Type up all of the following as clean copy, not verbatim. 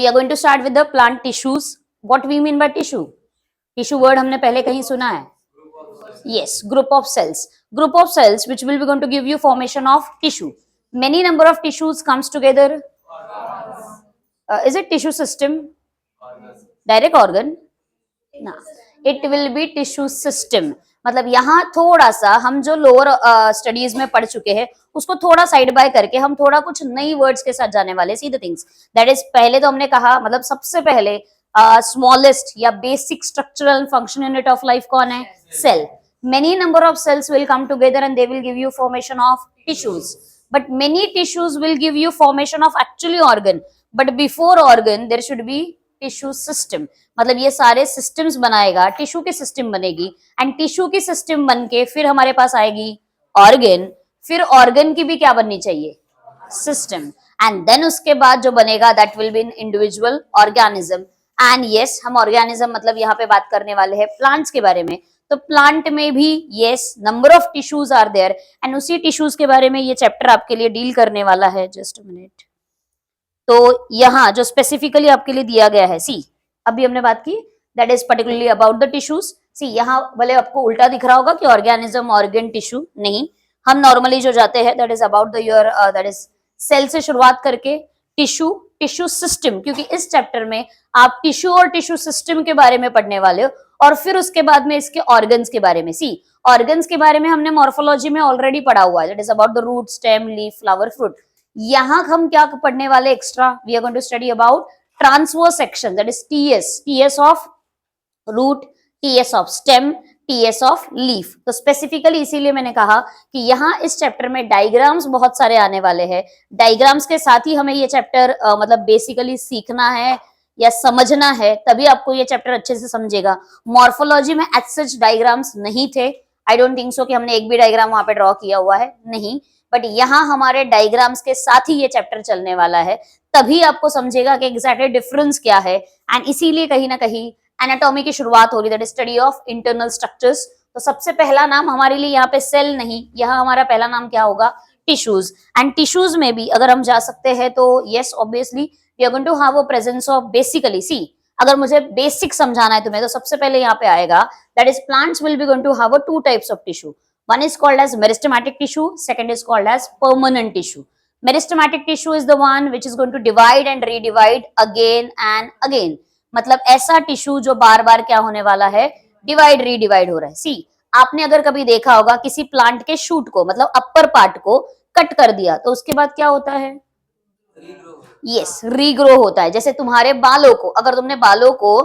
We are going to start with the plant tissues. What we mean by tissue? Tissue word हमने पहले कहीं सुना है. Yes, group of cells. Group of cells which will be going to give you formation of tissue. Many number of tissues comes together. Is it tissue system? Direct organ? No. It will be tissue system. मतलब यहाँ थोड़ा सा हम जो lower studies में पढ़ चुके हैं उसको थोड़ा साइड बाय करके हम थोड़ा कुछ नई वर्ड्स के साथ जाने वाले. See the things that is, पहले तो हमने कहा मतलब सबसे पहले स्मॉलेस्ट या basic structural function unit of life कौन है? Cell. Many number of cells will come together and they will give you formation of tissues. But many tissues will give you formation of actually organ. But before organ there should be tissue system. मतलब ये सारे systems बनाएगा, tissue की system बनेगी and tissue की system बन के फिर हमारे पास आएगी ऑर्गन. फिर ऑर्गन की भी क्या बननी चाहिए? सिस्टम. एंड देन उसके बाद जो बनेगा that will be in individual organism. And yes, हम ऑर्गेनिज्म मतलब यहाँ पे बात करने वाले हैं प्लांट्स के बारे में. तो प्लांट में भी yes number of tissues are there and उसी टिश्यूज के बारे में ये चैप्टर आपके लिए डील करने वाला है. Just a minute. तो यहाँ जो स्पेसिफिकली आपके लिए दिया गया है, सी अभी हमने बात की that is particularly about the tissues. See यहाँ भले आपको उल्टा दिख रहा होगा कि ऑर्गेनिज्म ऑर्गन टिश्यू, नहीं, हम नॉर्मली जो जाते हैं that is about the your that is cell से शुरुआत करके टिश्यू, टिश्यू सिस्टम, क्योंकि इस चैप्टर में आप टिश्यू और टिश्यू सिस्टम के बारे में पढ़ने वाले हो और फिर उसके बाद में इसके ऑर्गन्स के बारे में. सी ऑर्गन्स के बारे में हमने मॉर्फोलॉजी में ऑलरेडी पढ़ा हुआ है that is about the root, stem, leaf, flower, fruit. यहाँ हम क्या पढ़ने वाले extra? We are going to study about transverse section that is TS. TS of root, TS of stem, TS of leaf. तो specifically इसीलिए मैंने कहा कि यहाँ इस चैप्टर में डायग्राम्स बहुत सारे आने वाले हैं. डायग्राम्स के साथ ही हमें ये चैप्टर मतलब बेसिकली सीखना है या समझना है, तभी आपको ये चैप्टर अच्छे से समझेगा. मॉर्फोलॉजी में एज सच डायग्राम्स नहीं थे. आई डोंट थिंक सो कि हमने एक भी डायग्राम वहां पे ड्रॉ किया हुआ है, नहीं. बट यहाँ हमारे डायग्राम्स के साथ ही ये चैप्टर चलने वाला है, तभी आपको समझेगा कि एग्जैक्टली डिफरेंस क्या है. एंड इसीलिए कहीं ना कहीं एनाटॉमी की शुरुआत हो रही है that is study of internal structures. तो सबसे पहला नाम हमारे लिए यहाँ पे सेल नहीं, यहाँ हमारा पहला नाम क्या होगा? टिश्यूज. एंड टिश्यूज में भी अगर हम जा सकते हैं तो yes obviously we are going to have a presence of basically. See अगर मुझे बेसिक समझाना है तुम्हें तो सबसे पहले यहाँ पे आएगा that is plants will be going to have a two types of tissue. One is called as meristematic tissue, second is called as permanent tissue. Meristematic tissue is the one which is going to divide and redivide again and again. मतलब ऐसा tissue जो बार बार क्या होने वाला है? Divide redivide हो रहा है. सी आपने अगर कभी देखा होगा किसी प्लांट के शूट को मतलब अपर पार्ट को कट कर दिया तो उसके बाद क्या होता है? यस, रीग्रो होता है. जैसे तुम्हारे बालों को, अगर तुमने बालों को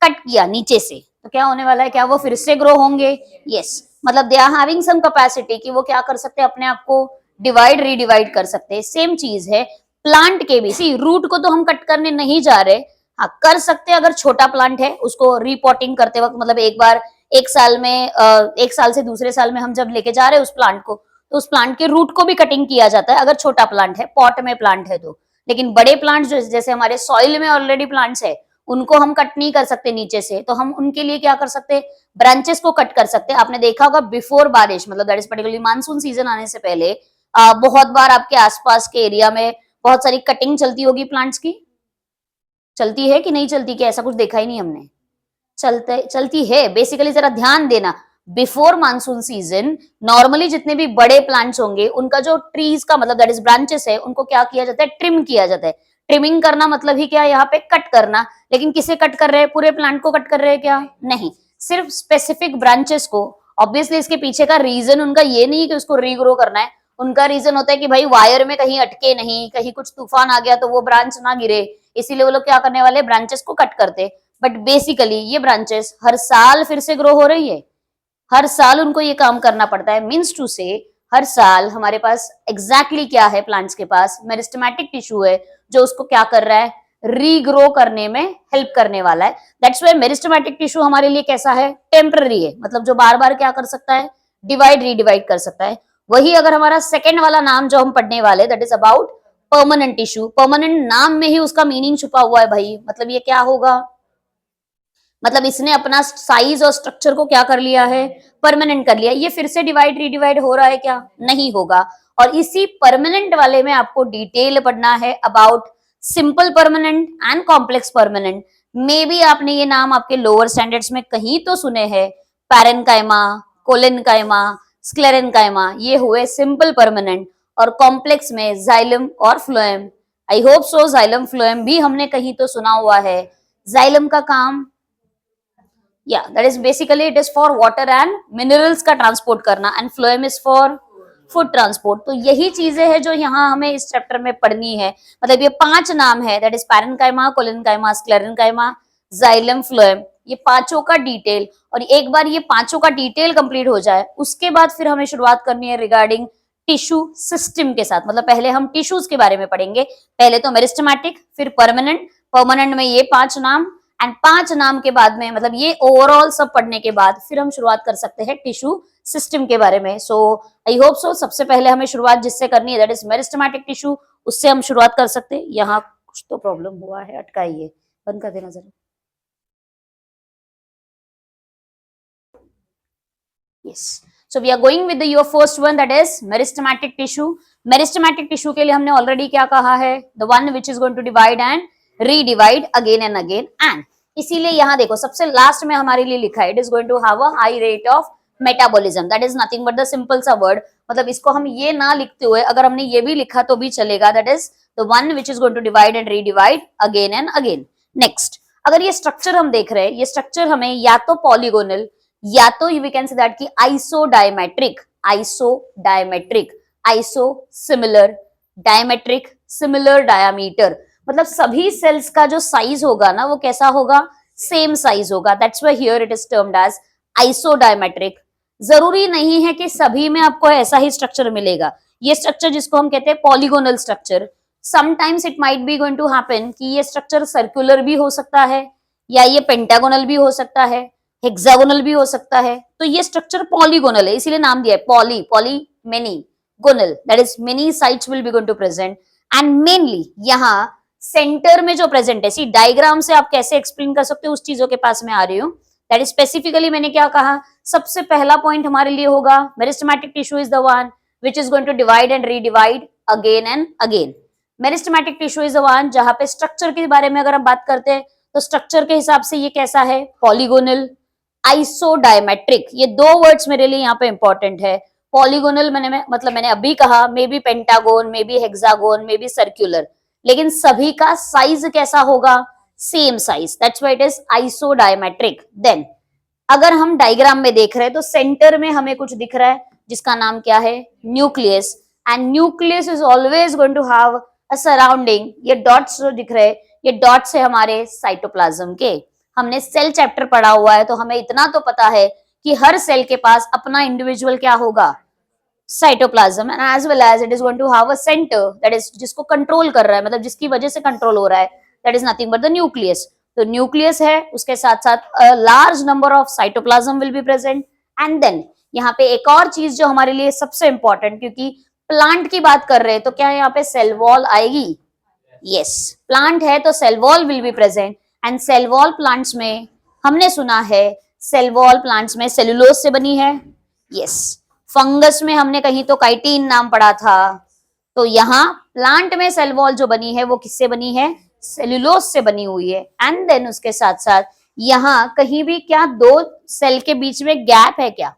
कट किया नीचे से तो क्या होने वाला है? क्या वो फिर से ग्रो होंगे? यस, मतलब they are having some capacity कि वो क्या कर सकते हैं? अपने आप को डिवाइड रीडिवाइड कर सकते हैं. सेम चीज है प्लांट के भी. सी रूट को तो हम कट करने नहीं जा रहे, हाँ कर सकते हैं अगर छोटा प्लांट है उसको रीपॉटिंग करते वक्त, मतलब एक बार एक साल में एक साल से दूसरे साल में हम जब लेके जा रहे हैं उस प्लांट को तो उस प्लांट के रूट को भी कटिंग किया जाता है अगर छोटा प्लांट है, पॉट में प्लांट है तो. लेकिन बड़े प्लांट जो जैसे हमारे सॉइल में ऑलरेडी प्लांट्स है उनको हम कट नहीं कर सकते नीचे से, तो हम उनके लिए क्या कर सकते हैं? ब्रांचेस को कट कर सकते हैं. आपने देखा होगा बिफोर बारिश मतलब that is particularly monsoon season आने से पहले बहुत बार आपके आसपास के एरिया में बहुत सारी कटिंग चलती होगी प्लांट्स की. चलती है कि नहीं चलती? क्या ऐसा कुछ देखा ही नहीं हमने? चलती है. बेसिकली जरा ध्यान देना, बिफोर मानसून सीजन नॉर्मली जितने भी बड़े प्लांट्स होंगे उनका जो ट्रीज का मतलब दैट इज ब्रांचेस है उनको क्या किया जाता है? ट्रिम किया जाता है. ट्रिमिंग करना मतलब ही क्या? यहाँ पे कट करना. लेकिन किसे कट कर रहे हैं? पूरे प्लांट को कट कर रहे हैं क्या? नहीं, सिर्फ स्पेसिफिक ब्रांचेस को. ऑब्वियसली इसके पीछे का रीजन उनका ये नहीं कि उसको रीग्रो करना है. उनका रीजन होता है कि भाई वायर में कहीं अटके नहीं, कहीं कुछ तूफान आ गया तो वो ब्रांच ना गिरे, इसीलिए वो लोग क्या करने वाले? ब्रांचेस को कट करते. बट बेसिकली ये ब्रांचेस हर साल फिर से ग्रो हो रही है, हर साल उनको ये काम करना पड़ता है. मीन्स टू से हर साल हमारे पास एग्जैक्टली क्या है? प्लांट्स के पास मेरिस्टेमेटिक टिश्यू है जो उसको क्या कर रहा है? रीग्रो करने में हेल्प करने वाला है. दैट्स व्हाई मेरिस्टेमेटिक टिश्यू हमारे लिए कैसा है? टेम्पररी है. मतलब जो बार बार क्या कर सकता है? डिवाइड रीडिवाइड कर सकता है. वही अगर हमारा सेकेंड वाला नाम जो हम पढ़ने वाले that is about permanent tissue. Permanent नाम में ही उसका मीनिंग छुपा हुआ है भाई. मतलब ये क्या होगा? मतलब इसने अपना साइज और स्ट्रक्चर को क्या कर लिया है? परमानेंट कर लिया. ये फिर से डिवाइड रीडिवाइड हो रहा है क्या? नहीं होगा. और इसी परमानेंट वाले में आपको डिटेल पढ़ना है about simple permanent and complex permanent. May be आपने ये नाम आपके लोअर स्टैंडर्ड्स में कहीं तो सुने हैं, पैरेनकाइमा, कोलेनकाइमा, स्क्लेरेनकाइमा, ये हुए सिंपल परमानेंट। और कॉम्प्लेक्स में जाइलम और phloem. I hope so xylem phloem भी हमने कहीं तो सुना हुआ है। जाइलम का काम that is basically it is for water and minerals का ट्रांसपोर्ट करना, and phloem is for food transport. तो यही चीजें हैं जो यहाँ हमें इस चैप्टर में पढ़नी है। मतलब ये 5 नाम है, that is parenchyma, collenchyma, sclerenchyma, xylem, phloem, ये पांचों का डिटेल। और एक बार ये पांचों का डिटेल कंप्लीट हो जाए उसके बाद फिर हमें शुरुआत करनी है रिगार्डिंग टिश्यू सिस्टम के साथ। मतलब पहले हम टिश्यूज के बारे में पढ़ेंगे, पहले तो मेरिस्टेमेटिक, फिर परमानेंट, परमानेंट में ये 5 नाम, एंड 5 नाम के बाद में मतलब ये ओवरऑल सब पढ़ने के बाद फिर हम शुरुआत कर सकते हैं टिश्यू सिस्टम के बारे में। सो आई होप सो सबसे पहले हमें शुरुआत जिससे करनी है दैट इज मेरिस्टेमेटिक टिश्यू, उससे हम शुरुआत कर सकते हैं। यहाँ कुछ तो प्रॉब्लम हुआ है, अटकाइए, बंद कर देना जरा। Yes. So we are going with your first one, that is meristematic tissue. Meristematic tissue के लिए हमने already क्या कहा है, the one which is going to divide and redivide again and again, and इसीलिए यहाँ देखो सबसे लास्ट में हमारे लिए लिखा है it is going to have a high rate of metabolism. That is nothing but the simple सा word. मतलब इसको हम ये ना लिखते हुए अगर हमने ये भी लिखा तो भी चलेगा, that is the one which is going to divide and redivide again and again. Next, अगर ये स्ट्रक्चर हम देख रहे हैं, ये स्ट्रक्चर हमें या तो पॉलीगोनल या तो वी कैन से दैट की isodiametric, isodiametric, iso similar, diametric similar diameter, मतलब सभी सेल्स का जो साइज होगा ना वो कैसा होगा, सेम साइज होगा। That's why here it is termed as isodiametric. जरूरी नहीं है कि सभी में आपको ऐसा ही स्ट्रक्चर मिलेगा। ये स्ट्रक्चर जिसको हम कहते हैं polygonal structure, sometimes it might be going to happen कि ये स्ट्रक्चर सर्कुलर भी हो सकता है या ये पेंटागोनल भी हो सकता है, हेक्सागोनल भी हो सकता है। तो ये स्ट्रक्चर पॉलीगोनल है, इसीलिए नाम दिया है poly, poly many gonal, that is many sides will be going to present. And mainly यहाँ सेंटर में जो प्रेजेंट है, सी डायग्राम से आप कैसे एक्सप्लेन कर सकते हो उस चीजों के पास में आ रही हूँ। दैट इज स्पेसिफिकली मैंने क्या कहा, सबसे पहला पॉइंट हमारे लिए होगा meristematic tissue is the one which is going to divide and redivide again and again. Meristematic tissue is the one जहां पे स्ट्रक्चर के बारे में अगर हम बात करते हैं तो स्ट्रक्चर के हिसाब से ये कैसा है, पॉलीगोनल, आइसोडायमेट्रिक। ये 2 वर्ड्स मेरे लिए यहाँ पे इंपॉर्टेंट है। पॉलीगोनल मैंने अभी कहा, may be pentagon, may be hexagon, may be circular, लेकिन सभी का साइज कैसा होगा, same size, that's why it is isodiametric. Then अगर हम डायग्राम में देख रहे हैं तो सेंटर में हमें कुछ दिख रहा है जिसका नाम क्या है, nucleus, and nucleus is always going to have a surrounding. ये डॉट्स जो दिख रहे हैं ये डॉट्स है हमारे साइटोप्लाज्म के। हमने सेल चैप्टर पढ़ा हुआ है तो हमें इतना तो पता है कि हर सेल के पास अपना इंडिविजुअल क्या होगा, cytoplasm, and as well as it is going to have a center that is जिसको कंट्रोल कर रहा है, मतलब जिसकी वजह से कंट्रोल हो रहा है, that is nothing but the nucleus. तो न्यूक्लियस है, उसके साथ साथ large number of cytoplasm will be present. And then यहाँ पे एक और चीज जो हमारे लिए सबसे इंपॉर्टेंट, क्योंकि प्लांट की बात कर रहे हैं तो क्या यहाँ पे सेल वॉल आएगी, यस, प्लांट है तो cell wall will be present. And cell wall plants में हमने सुना है, सेल वॉल प्लांट्स में सेलुलोज से बनी है, यस। फंगस में हमने कहीं तो काइटिन नाम पढ़ा था, तो यहाँ प्लांट में सेल वॉल जो बनी है वो किससे बनी है, सेलुलोज से बनी हुई है। एंड देन उसके साथ साथ यहाँ कहीं भी क्या 2 सेल के बीच में गैप है क्या,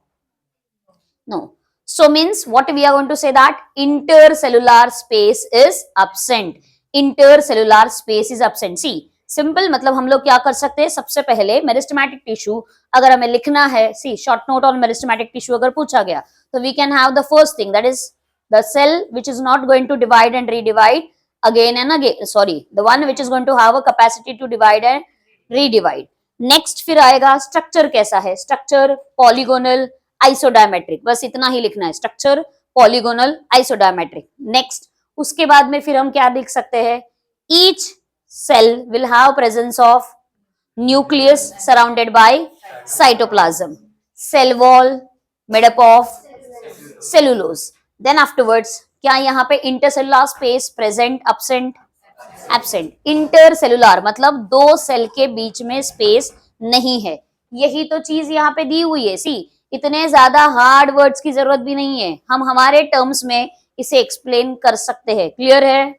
no. So means what we are going to say that intercellular space is absent. Intercellular space is absent. See, simple मतलब हम लोग क्या कर सकते हैं, सबसे पहले मेरिस्टेमेटिक टिश्यू अगर हमें लिखना है, see short note on meristematic tissue अगर पूछा गया तो we can have the first thing that is the cell which is not going to divide and redivide again and again, sorry the one which is going to have a capacity to divide and redivide. Next फिर आएगा structure कैसा है, structure polygonal, isodiametric, बस इतना ही लिखना है, structure polygonal, isodiametric. Next उसके बाद में फिर हम क्या लिख सकते हैं, each cell will have presence of nucleus surrounded by cytoplasm, cell wall made up of cellulose, then afterwards क्या यहाँ पे intercellular space present, absent, absent, intercellular मतलब 2 सेल के बीच में स्पेस नहीं है। यही तो चीज यहाँ पे दी हुई है, सी इतने ज्यादा हार्ड वर्ड्स की जरूरत भी नहीं है, हम हमारे टर्म्स में इसे एक्सप्लेन कर सकते हैं, क्लियर है।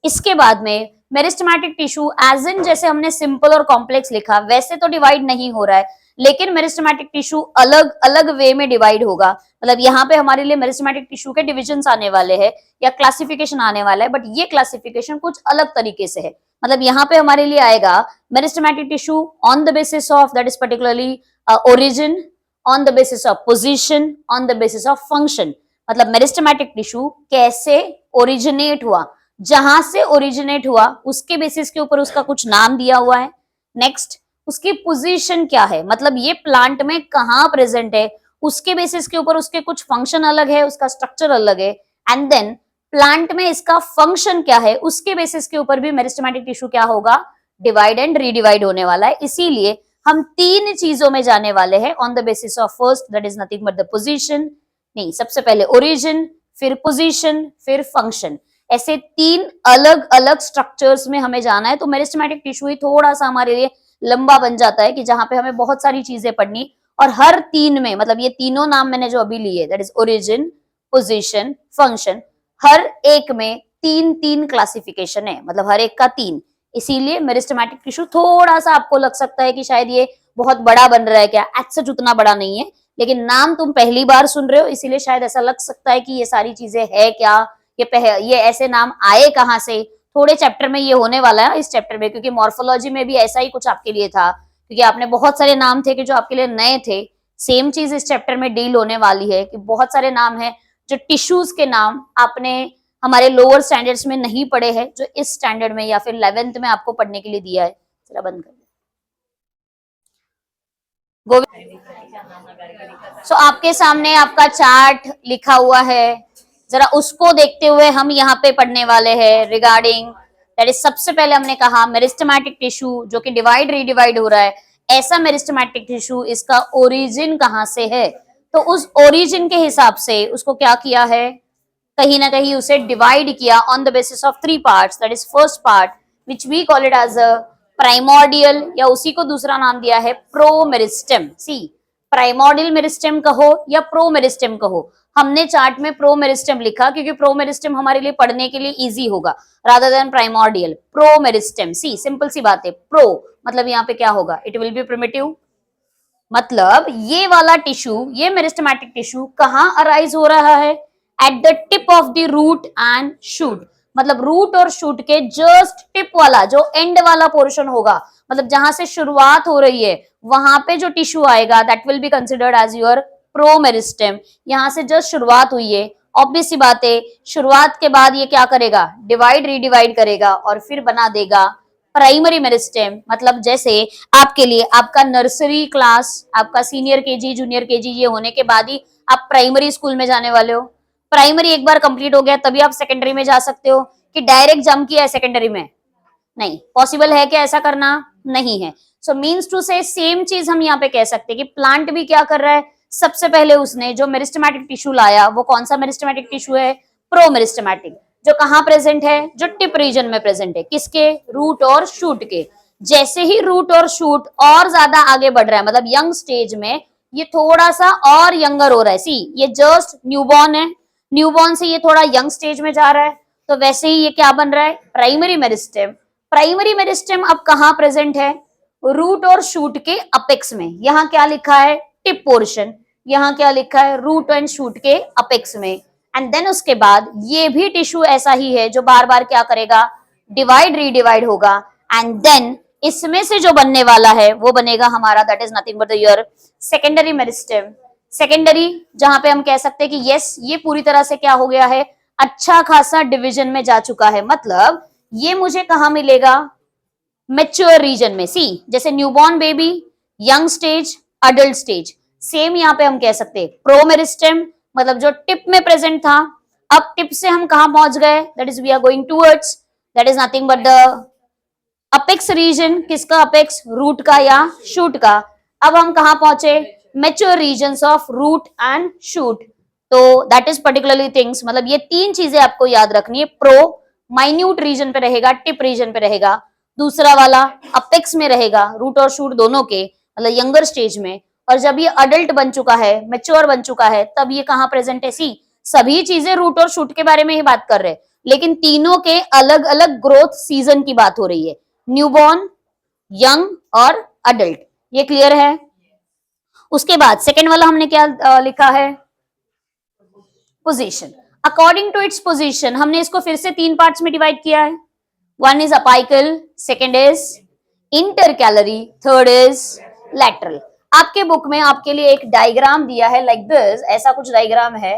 इसके बाद में मेरिस्टेमेटिक टिश्यू एज इन जैसे हमने सिंपल और कॉम्प्लेक्स लिखा वैसे तो डिवाइड नहीं हो रहा है, लेकिन मेरिस्टेमेटिक टिश्यू अलग अलग वे में डिवाइड होगा। मतलब यहाँ पे हमारे लिए मेरिस्टेमेटिक टिश्यू के डिविजन्स आने वाले हैं या क्लासिफिकेशन आने वाला है, बट ये क्लासिफिकेशन कुछ अलग तरीके से है। मतलब यहाँ पे हमारे लिए आएगा meristematic tissue on the basis of that is particularly origin, on the basis of position, on the basis of function. मतलब मेरिस्टेमेटिक टिश्यू कैसे ओरिजिनेट हुआ, जहां से ओरिजिनेट हुआ उसके बेसिस के ऊपर उसका कुछ नाम दिया हुआ है। नेक्स्ट, उसकी पोजीशन क्या है, मतलब ये प्लांट में कहाँ प्रेजेंट है, उसके बेसिस के ऊपर उसके कुछ फंक्शन अलग है, उसका स्ट्रक्चर अलग है। एंड देन प्लांट में इसका फंक्शन क्या है, उसके बेसिस के ऊपर भी मेरिस्टेमेटिक टिश्यू क्या होगा, डिवाइड एंड रीडिवाइड होने वाला है। इसीलिए हम तीन चीजों में जाने वाले हैं on the basis of first that is nothing but the position, नहीं सबसे पहले ओरिजिन, फिर पोजीशन, फिर फंक्शन। ऐसे तीन अलग अलग स्ट्रक्चर्स में हमें जाना है। तो मेरिस्टेमेटिक टिश्यू ही थोड़ा सा हमारे लिए लंबा बन जाता है कि जहां पे हमें बहुत सारी चीजें पढ़नी, और हर तीन में मतलब ये तीनों नाम मैंने जो अभी लिए that is origin, position, function, हर एक में तीन तीन क्लासिफिकेशन है, मतलब हर एक का तीन। इसीलिए मेरिस्टेमेटिक टिश्यू थोड़ा सा आपको लग सकता है कि शायद ये बहुत बड़ा बन रहा है, क्या एज सच उतना बड़ा नहीं है, लेकिन नाम तुम पहली बार सुन रहे हो इसीलिए शायद ऐसा लग सकता है कि ये सारी चीजें है क्या, ये ऐसे नाम आए कहाँ से। थोड़े चैप्टर में ये होने वाला है, इस चैप्टर में, क्योंकि मॉर्फोलॉजी में भी ऐसा ही कुछ आपके लिए था, क्योंकि आपने बहुत सारे नाम थे कि जो आपके लिए नए थे। सेम चीज इस चैप्टर में डील होने वाली है कि बहुत सारे नाम है जो टिश्यूज के नाम आपने हमारे लोअर स्टैंडर्ड्स में नहीं पढ़े हैं, जो इस स्टैंडर्ड में या फिर 11th में आपको पढ़ने के लिए दिया है। जरा बंद कर सो आपके सामने आपका चार्ट लिखा हुआ है, जरा उसको देखते हुए हम यहाँ पे पढ़ने वाले हैं रिगार्डिंग दैट इज। सबसे पहले हमने कहा मेरिस्टेमेटिक टिश्यू जो कि डिवाइड रीडिवाइड हो रहा है, ऐसा मेरिस्टेमेटिक टिश्यू इसका ओरिजिन कहाँ से है, तो उस ओरिजिन के हिसाब से उसको क्या किया है, कहीं ना कहीं उसे डिवाइड किया on the basis of three parts. That is first part which we call it as a primordial, या उसी को दूसरा नाम दिया है प्रोमेरिस्टेम। सी, प्राइमोर्डियल मेरिस्टेम कहो या प्रोमेरिस्टेम कहो, हमने चार्ट में प्रोमेरिस्टेम लिखा क्योंकि प्रोमेरिस्टेम हमारे लिए पढ़ने के लिए इजी होगा रादर देन प्राइमोर्डियल। प्रोमेरिस्टेम, सी सिंपल सी बात है, प्रो मतलब यहाँ पे क्या होगा, इट विल बी प्रिमिटिव। मतलब ये वाला टिश्यू, ये मेरिस्टेमेटिक टिश्यू कहाँ अराइज हो रहा है, at the tip of the root and shoot. मतलब रूट और शूट के जस्ट टिप वाला जो एंड वाला पोर्शन होगा, मतलब जहां से शुरुआत हो रही है वहां पे जो टिश्यू आएगा that will be considered as your promeristem. यहां से जस्ट शुरुआत हुई है, ऑब्वियस सी बात है, शुरुआत के बाद ये क्या करेगा, डिवाइड रीडिवाइड करेगा और फिर बना देगा प्राइमरी मेरिस्टेम। मतलब जैसे आपके लिए आपका नर्सरी क्लास, आपका सीनियर केजी, जूनियर केजी ये होने के बाद ही आप प्राइमरी स्कूल में जाने वाले हो। प्राइमरी एक बार कंप्लीट हो गया तभी आप सेकेंडरी में जा सकते हो, कि डायरेक्ट जंप किया है सेकेंडरी में, नहीं पॉसिबल है क्या ऐसा करना, नहीं है। सो मीन्स टू से सेम चीज हम यहाँ पे कह सकते हैं कि प्लांट भी क्या कर रहा है, सबसे पहले उसने जो मेरिस्टेमेटिक टिश्यू लाया वो कौन सा मेरिस्टेमेटिक टिश्यू है, प्रोमेरिस्टेमेटिक, जो कहाँ प्रेजेंट है, जो टिप रीजन में प्रेजेंट है, किसके, रूट और शूट के। जैसे ही रूट और शूट और ज्यादा आगे बढ़ रहा है, मतलब यंग स्टेज में ये थोड़ा सा और यंगर हो रहा है, सी ये जस्ट न्यूबॉर्न है, न्यूबॉर्न से ये थोड़ा यंग स्टेज में जा रहा है, तो वैसे ही ये क्या बन रहा है, प्राइमरी मेरिस्टेम। प्राइमरी मेरिस्टेम अब कहाँ प्रेजेंट है, रूट और शूट के अपेक्स में। यहाँ क्या लिखा है, टिप पोर्शन, यहाँ क्या लिखा है, रूट एंड शूट के अपेक्स में। एंड देन उसके बाद ये भी टिश्यू ऐसा ही है जो बार बार क्या करेगा, डिवाइड रीडिवाइड होगा। एंड देन इसमें से जो बनने वाला है वो बनेगा हमारा that is nothing but your secondary meristem. Secondary जहां पे हम कह सकते हैं कि यस ये पूरी तरह से क्या हो गया है, अच्छा खासा डिवीजन में जा चुका है। मतलब ये मुझे कहां मिलेगा, मेच्योर रीजन में। सी जैसे newborn baby, young stage, adult stage, same यहाँ पे हम कह सकते हैं प्रोमेरिस्टेम, मतलब जो टिप में प्रेजेंट था, अब टिप से हम कहां पहुंच गए, that is we are going towards that is nothing but the apex region. किसका अपेक्स, रूट का या शूट का। अब हम कहां पहुंचे, mature regions of root and shoot. तो दैट इज पर्टिकुलरली थिंग्स, मतलब ये तीन चीजें आपको याद रखनी है, प्रो माइन्यूट रीजन पे रहेगा, टिप रीजन पे रहेगा, दूसरा वाला अपेक्स में रहेगा, रूट और शूट दोनों के, मतलब यंगर स्टेज में। और जब ये अडल्ट बन चुका है, मेच्योर बन चुका है, तब ये कहां प्रेजेंट है, सी सभी चीजें रूट और शूट के बारे में ही बात कर रहे हैं। लेकिन तीनों के अलग अलग ग्रोथ सीजन की बात हो रही है, न्यूबॉर्न, यंग और अडल्ट। ये क्लियर है? उसके बाद सेकेंड वाला हमने क्या लिखा है, position. According to its position हमने इसको फिर से तीन पार्ट्स में डिवाइड किया है। One is apical, second is intercalary, third is lateral. आपके बुक में आपके लिए एक डायग्राम दिया है लाइक दिस, ऐसा कुछ डायग्राम है,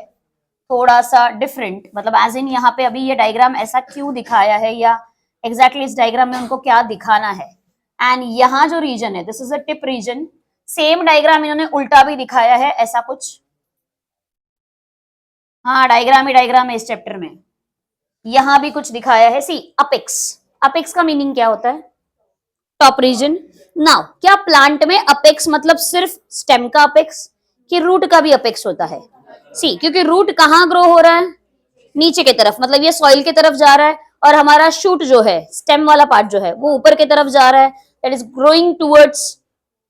थोड़ा सा डिफरेंट, मतलब एज इन यहाँ पे अभी ये डायग्राम ऐसा क्यों दिखाया है, या एग्जैक्टली इस डायग्राम में उनको क्या दिखाना है। एंड यहाँ जो रीजन है, this is a tip region. Same diagram इन्होंने उल्टा भी दिखाया है, ऐसा कुछ। हाँ, डायग्राम ही डायग्राम है इस चैप्टर में। यहां भी कुछ दिखाया है, सी अपेक्स। अपेक्स का मीनिंग क्या होता है, टॉप रीजन। नाउ क्या प्लांट में अपेक्स मतलब सिर्फ स्टेम का अपेक्स, कि रूट का भी अपेक्स होता है? सी, क्योंकि रूट कहाँ ग्रो हो रहा है, नीचे की तरफ, मतलब ये सॉइल की तरफ जा रहा है, और हमारा शूट जो है, स्टेम वाला पार्ट जो है, वो ऊपर की तरफ जा रहा है, दैट इज ग्रोइंग टूवर्ड्स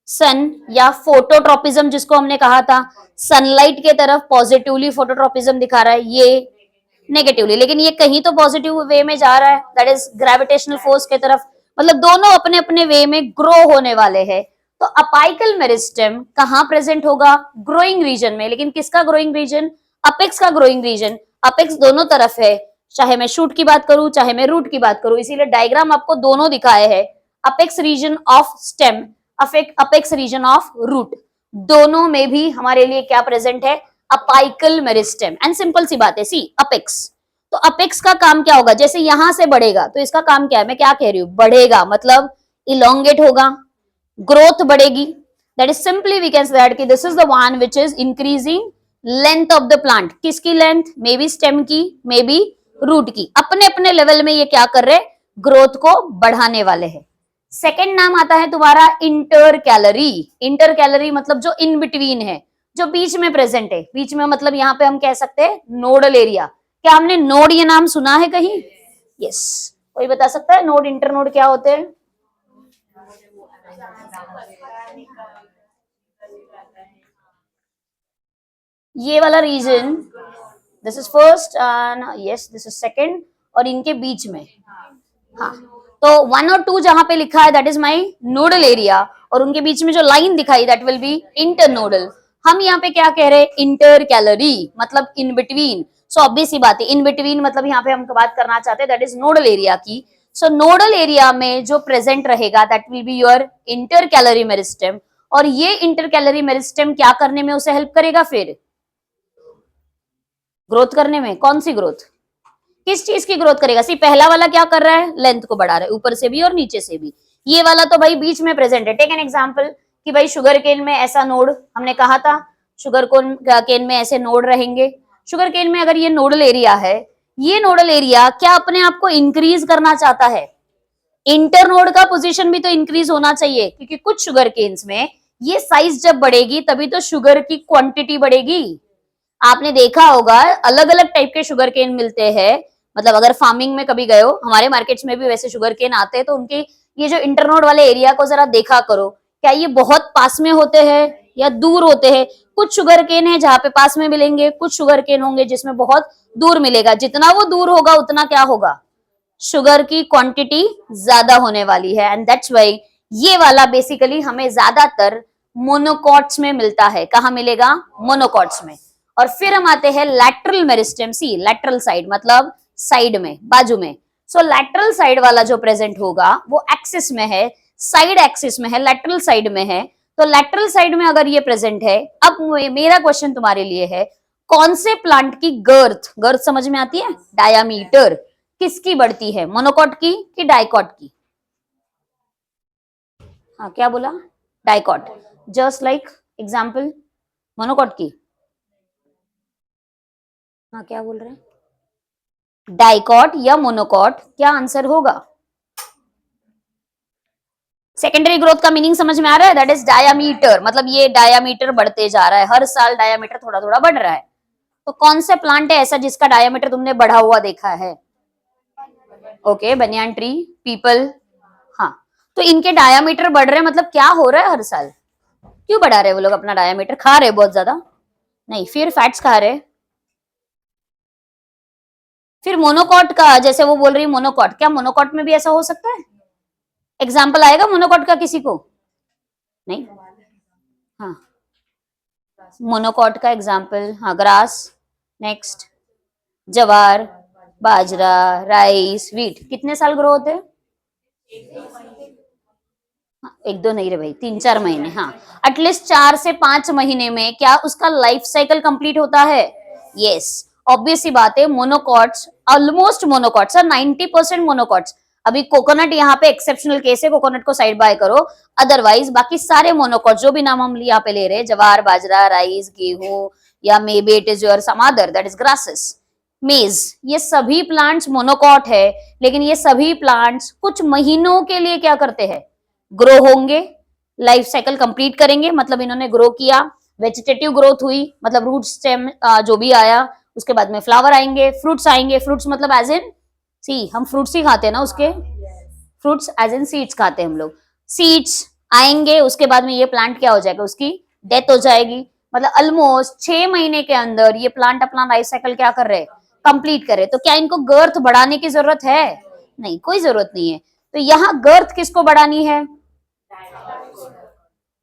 सन, या फोटोट्रोपिज्म जिसको हमने कहा था, सनलाइट के तरफ पॉजिटिवली फोटोट्रोपिज्म दिखा रहा है, ये नेगेटिवली, लेकिन ये कहीं तो पॉजिटिव वे में जा रहा है, दैट इज ग्रेविटेशनल फोर्स के तरफ। मतलब दोनों अपने अपने वे में ग्रो होने वाले हैं। तो अपाइकल मेरिस्टेम कहाँ प्रेजेंट होगा, ग्रोइंग रीजन में, लेकिन किसका ग्रोइंग रीजन, अपेक्स का ग्रोइंग रीजन। अपेक्स दोनों तरफ है, चाहे मैं शूट की बात करूं चाहे मैं रूट की बात करूं, इसीलिए डायग्राम आपको दोनों दिखाए हैं, apex region of stem, apex region of root, दोनों में भी हमारे लिए क्या प्रेजेंट है, अपाइकल मेरिस्टेम। एंड सिंपल सी बात है, सी अपेक्स, तो अपेक्स का काम क्या होगा, जैसे यहां से बढ़ेगा तो इसका काम क्या है, मैं क्या कह रही हूं, बढ़ेगा मतलब इलोंगेट होगा, ग्रोथ बढ़ेगी, that is simply we can say that कि this is the one which is increasing length of the plant. किसकी लेंथ, मे बी स्टेम की, मे बी रूट की, अपने अपने लेवल में ये क्या कर रहे, ग्रोथ को बढ़ाने वाले हैं। सेकेंड नाम आता है तुम्हारा इंटर कैलरी। इंटर कैलरी मतलब जो इन बिटवीन है, जो बीच में प्रेजेंट है, बीच में मतलब यहाँ पे हम कह सकते हैं नोडल एरिया। क्या हमने नोड ये नाम सुना है कहीं, यस कोई बता सकता है नोड इंटर नोड क्या होते हैं? ये वाला region, this is first and yes this is second, और इनके बीच में, हाँ, तो वन और टू जहां पे लिखा है that is my nodal area, और उनके बीच में जो लाइन दिखाई दैट विल बी इंटरनोडल। हम यहाँ पे क्या कह रहे हैं, इंटर कैलरी मतलब इन बिटवीन। सो ऑब्वियस ही बात है, इन बिटवीन मतलब यहाँ पे हम बात करना चाहते हैं दैट इज नोडल एरिया की। सो नोडल एरिया में जो प्रेजेंट रहेगा that will be your inter calorie meristem, और ये इंटर कैलरी मेरिस्टेम क्या करने में उसे हेल्प करेगा, फिर ग्रोथ करने में। कौन सी ग्रोथ, किस चीज की ग्रोथ करेगा, सी पहला वाला क्या कर रहा है, लेंथ को बढ़ा रहा है, ऊपर से भी और नीचे से भी। ये वाला तो भाई बीच में प्रेजेंट है। टेक एन एग्जांपल कि भाई शुगर केन में ऐसा नोड हमने कहा था, शुगर केन में ऐसे नोड रहेंगे। शुगर केन में अगर ये नोडल एरिया है, ये नोडल एरिया क्या अपने आप को इंक्रीज करना चाहता है, इंटर नोड का पोजीशन भी तो इंक्रीज होना चाहिए, क्योंकि कुछ शुगर केन्स में ये साइज जब बढ़ेगी तभी तो शुगर की क्वांटिटी बढ़ेगी। आपने देखा होगा अलग अलग टाइप के शुगर केन मिलते हैं, मतलब अगर फार्मिंग में कभी गए हो, हमारे मार्केट्स में भी वैसे शुगर केन आते हैं, तो उनके ये जो इंटरनोड वाले एरिया को जरा देखा करो, क्या ये बहुत पास में होते हैं या दूर होते हैं। कुछ शुगर केन है जहाँ पे पास में मिलेंगे, कुछ शुगर केन होंगे जिसमें बहुत दूर मिलेगा। जितना वो दूर होगा उतना क्या होगा, शुगर की क्वांटिटी ज्यादा होने वाली है, एंड दैट्स व्हाई ये वाला बेसिकली हमें ज्यादातर मोनोकॉट्स में मिलता है। कहाँ मिलेगा, मोनोकॉट्स में। और फिर हम आते हैं लैटरल मेरिस्टेम, सी लैटरल साइड मतलब साइड में, बाजू में। सो लैटरल साइड वाला जो प्रेजेंट होगा वो एक्सिस में है, साइड एक्सिस में है, लैटरल साइड में है। तो लैटरल साइड में अगर ये प्रेजेंट है, अब मेरा क्वेश्चन तुम्हारे लिए है, कौन से प्लांट की गर्थ, गर्थ समझ में आती है, डायामीटर किसकी बढ़ती है, मोनोकॉट की कि डाइकॉट की? हाँ क्या बोला, dicot, just like example monocot की। हाँ क्या बोल रहे हैं, डाइकॉट या मोनोकॉट, क्या आंसर होगा? सेकेंडरी ग्रोथ का मीनिंग समझ में आ रहा है, दैट इज डायामीटर, मतलब ये डायामीटर बढ़ते जा रहा है, हर साल डायामीटर थोड़ा थोड़ा बढ़ रहा है। तो कौन से प्लांट है ऐसा जिसका डायामीटर तुमने बढ़ा हुआ देखा है? ओके, बनियान ट्री, पीपल, हाँ। तो इनके डायामीटर बढ़ रहे हैं, मतलब क्या हो रहा है हर साल, क्यों बढ़ा रहे हैं वो लोग अपना डायामीटर, खा रहे बहुत ज्यादा, नहीं फिर फैट्स खा रहे, फिर मोनोकॉट का, जैसे वो बोल रही है मोनोकॉट, क्या मोनोकॉट में भी ऐसा हो सकता है? एग्जाम्पल आएगा मोनोकॉट का किसी को? नहीं। हाँ, मोनोकॉट का एग्जाम्पल, हाँ, ग्रास, नेक्स्ट जवार, बाजरा, राइस, व्हीट, कितने साल ग्रो होते हैं? हाँ, एक दो नहीं रे भाई, 3-4 महीने, हाँ, एटलीस्ट 4 से 5 महीने में क्या उसका लाइफ साइकिल कंप्लीट होता है? यस, ऑब्वियस सी बात है, मोनोकॉट्स, ऑलमोस्ट मोनोकॉट्स, 90% मोनोकॉट्स। अभी कोकोनट यहाँ पे एक्सेप्शनल केस है, कोकोनट को साइड बाय करो, अदरवाइज बाकी सारे मोनोकॉट जो भी नाम हम यहाँ पे ले रहे हैं, जवार, बाजरा, राइस, गेहूं, या may be it is your some other that is grasses, maize, ये सभी प्लांट्स मोनोकॉट है। लेकिन ये सभी प्लांट्स कुछ महीनों के लिए क्या करते हैं? ग्रो होंगे, लाइफ साइकिल कंप्लीट करेंगे, मतलब इन्होंने ग्रो किया, वेजिटेटिव ग्रोथ हुई, मतलब रूट स्टेम जो भी आया, उसके बाद में फ्लावर आएंगे, फ्रूट्स आएंगे, फ्रूट्स मतलब एज इन सी, हम फ्रूट्स ही खाते हैं ना उसके, फ्रूट्स एज इन सीड्स खाते हैं हम लोग, सीड्स आएंगे, उसके बाद में ये प्लांट क्या हो जाएगा, उसकी डेथ हो जाएगी। मतलब ऑलमोस्ट 6 महीने के अंदर ये प्लांट अपना लाइफ साइकिल क्या कर रहे हैं? कंप्लीट करे। तो क्या इनको गर्थ बढ़ाने की जरूरत है? नहीं, कोई जरूरत नहीं है। तो यहाँ गर्थ किसको बढ़ानी है?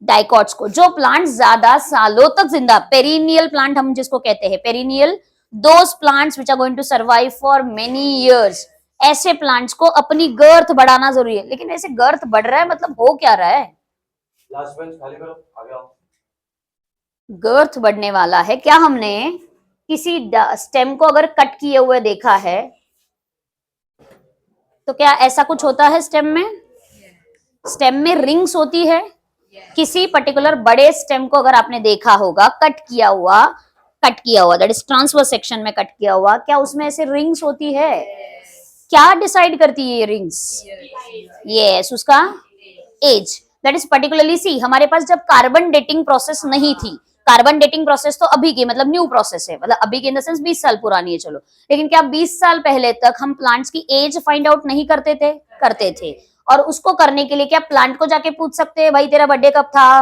डाइकॉट्स को, जो प्लांट ज्यादा सालों तक जिंदा, पेरिनियल प्लांट हम जिसको कहते हैं, perennial, those plants which are going to survive for many years, ऐसे प्लांट्स को अपनी गर्थ बढ़ाना जरूरी है। लेकिन ऐसे गर्थ बढ़ रहा है मतलब हो क्या रहा है? लास्ट बेंच खाली करो, आगे आओ। गर्थ बढ़ने वाला है क्या? हमने किसी स्टेम को अगर कट किए हुए देखा है तो क्या ऐसा कुछ होता है स्टेम में? स्टेम में रिंग्स होती है। किसी पर्टिकुलर बड़े स्टेम को अगर आपने देखा होगा कट किया हुआ दैट इज ट्रांसवर्स सेक्शन में कट किया हुआ, क्या उसमें ऐसे रिंग्स होती है? क्या डिसाइड करती है ये रिंग्स? यस, उसका एज, दैट इज पर्टिकुलरली सी, हमारे पास जब कार्बन डेटिंग प्रोसेस नहीं थी, कार्बन डेटिंग प्रोसेस तो अभी की मतलब न्यू प्रोसेस है, मतलब अभी की इन द सेंस 20 साल पुरानी है, चलो, लेकिन क्या 20 साल पहले तक हम प्लांट्स की एज फाइंड आउट नहीं करते थे? करते थे। और उसको करने के लिए क्या प्लांट को जाके पूछ सकते हैं भाई तेरा बर्थडे कब था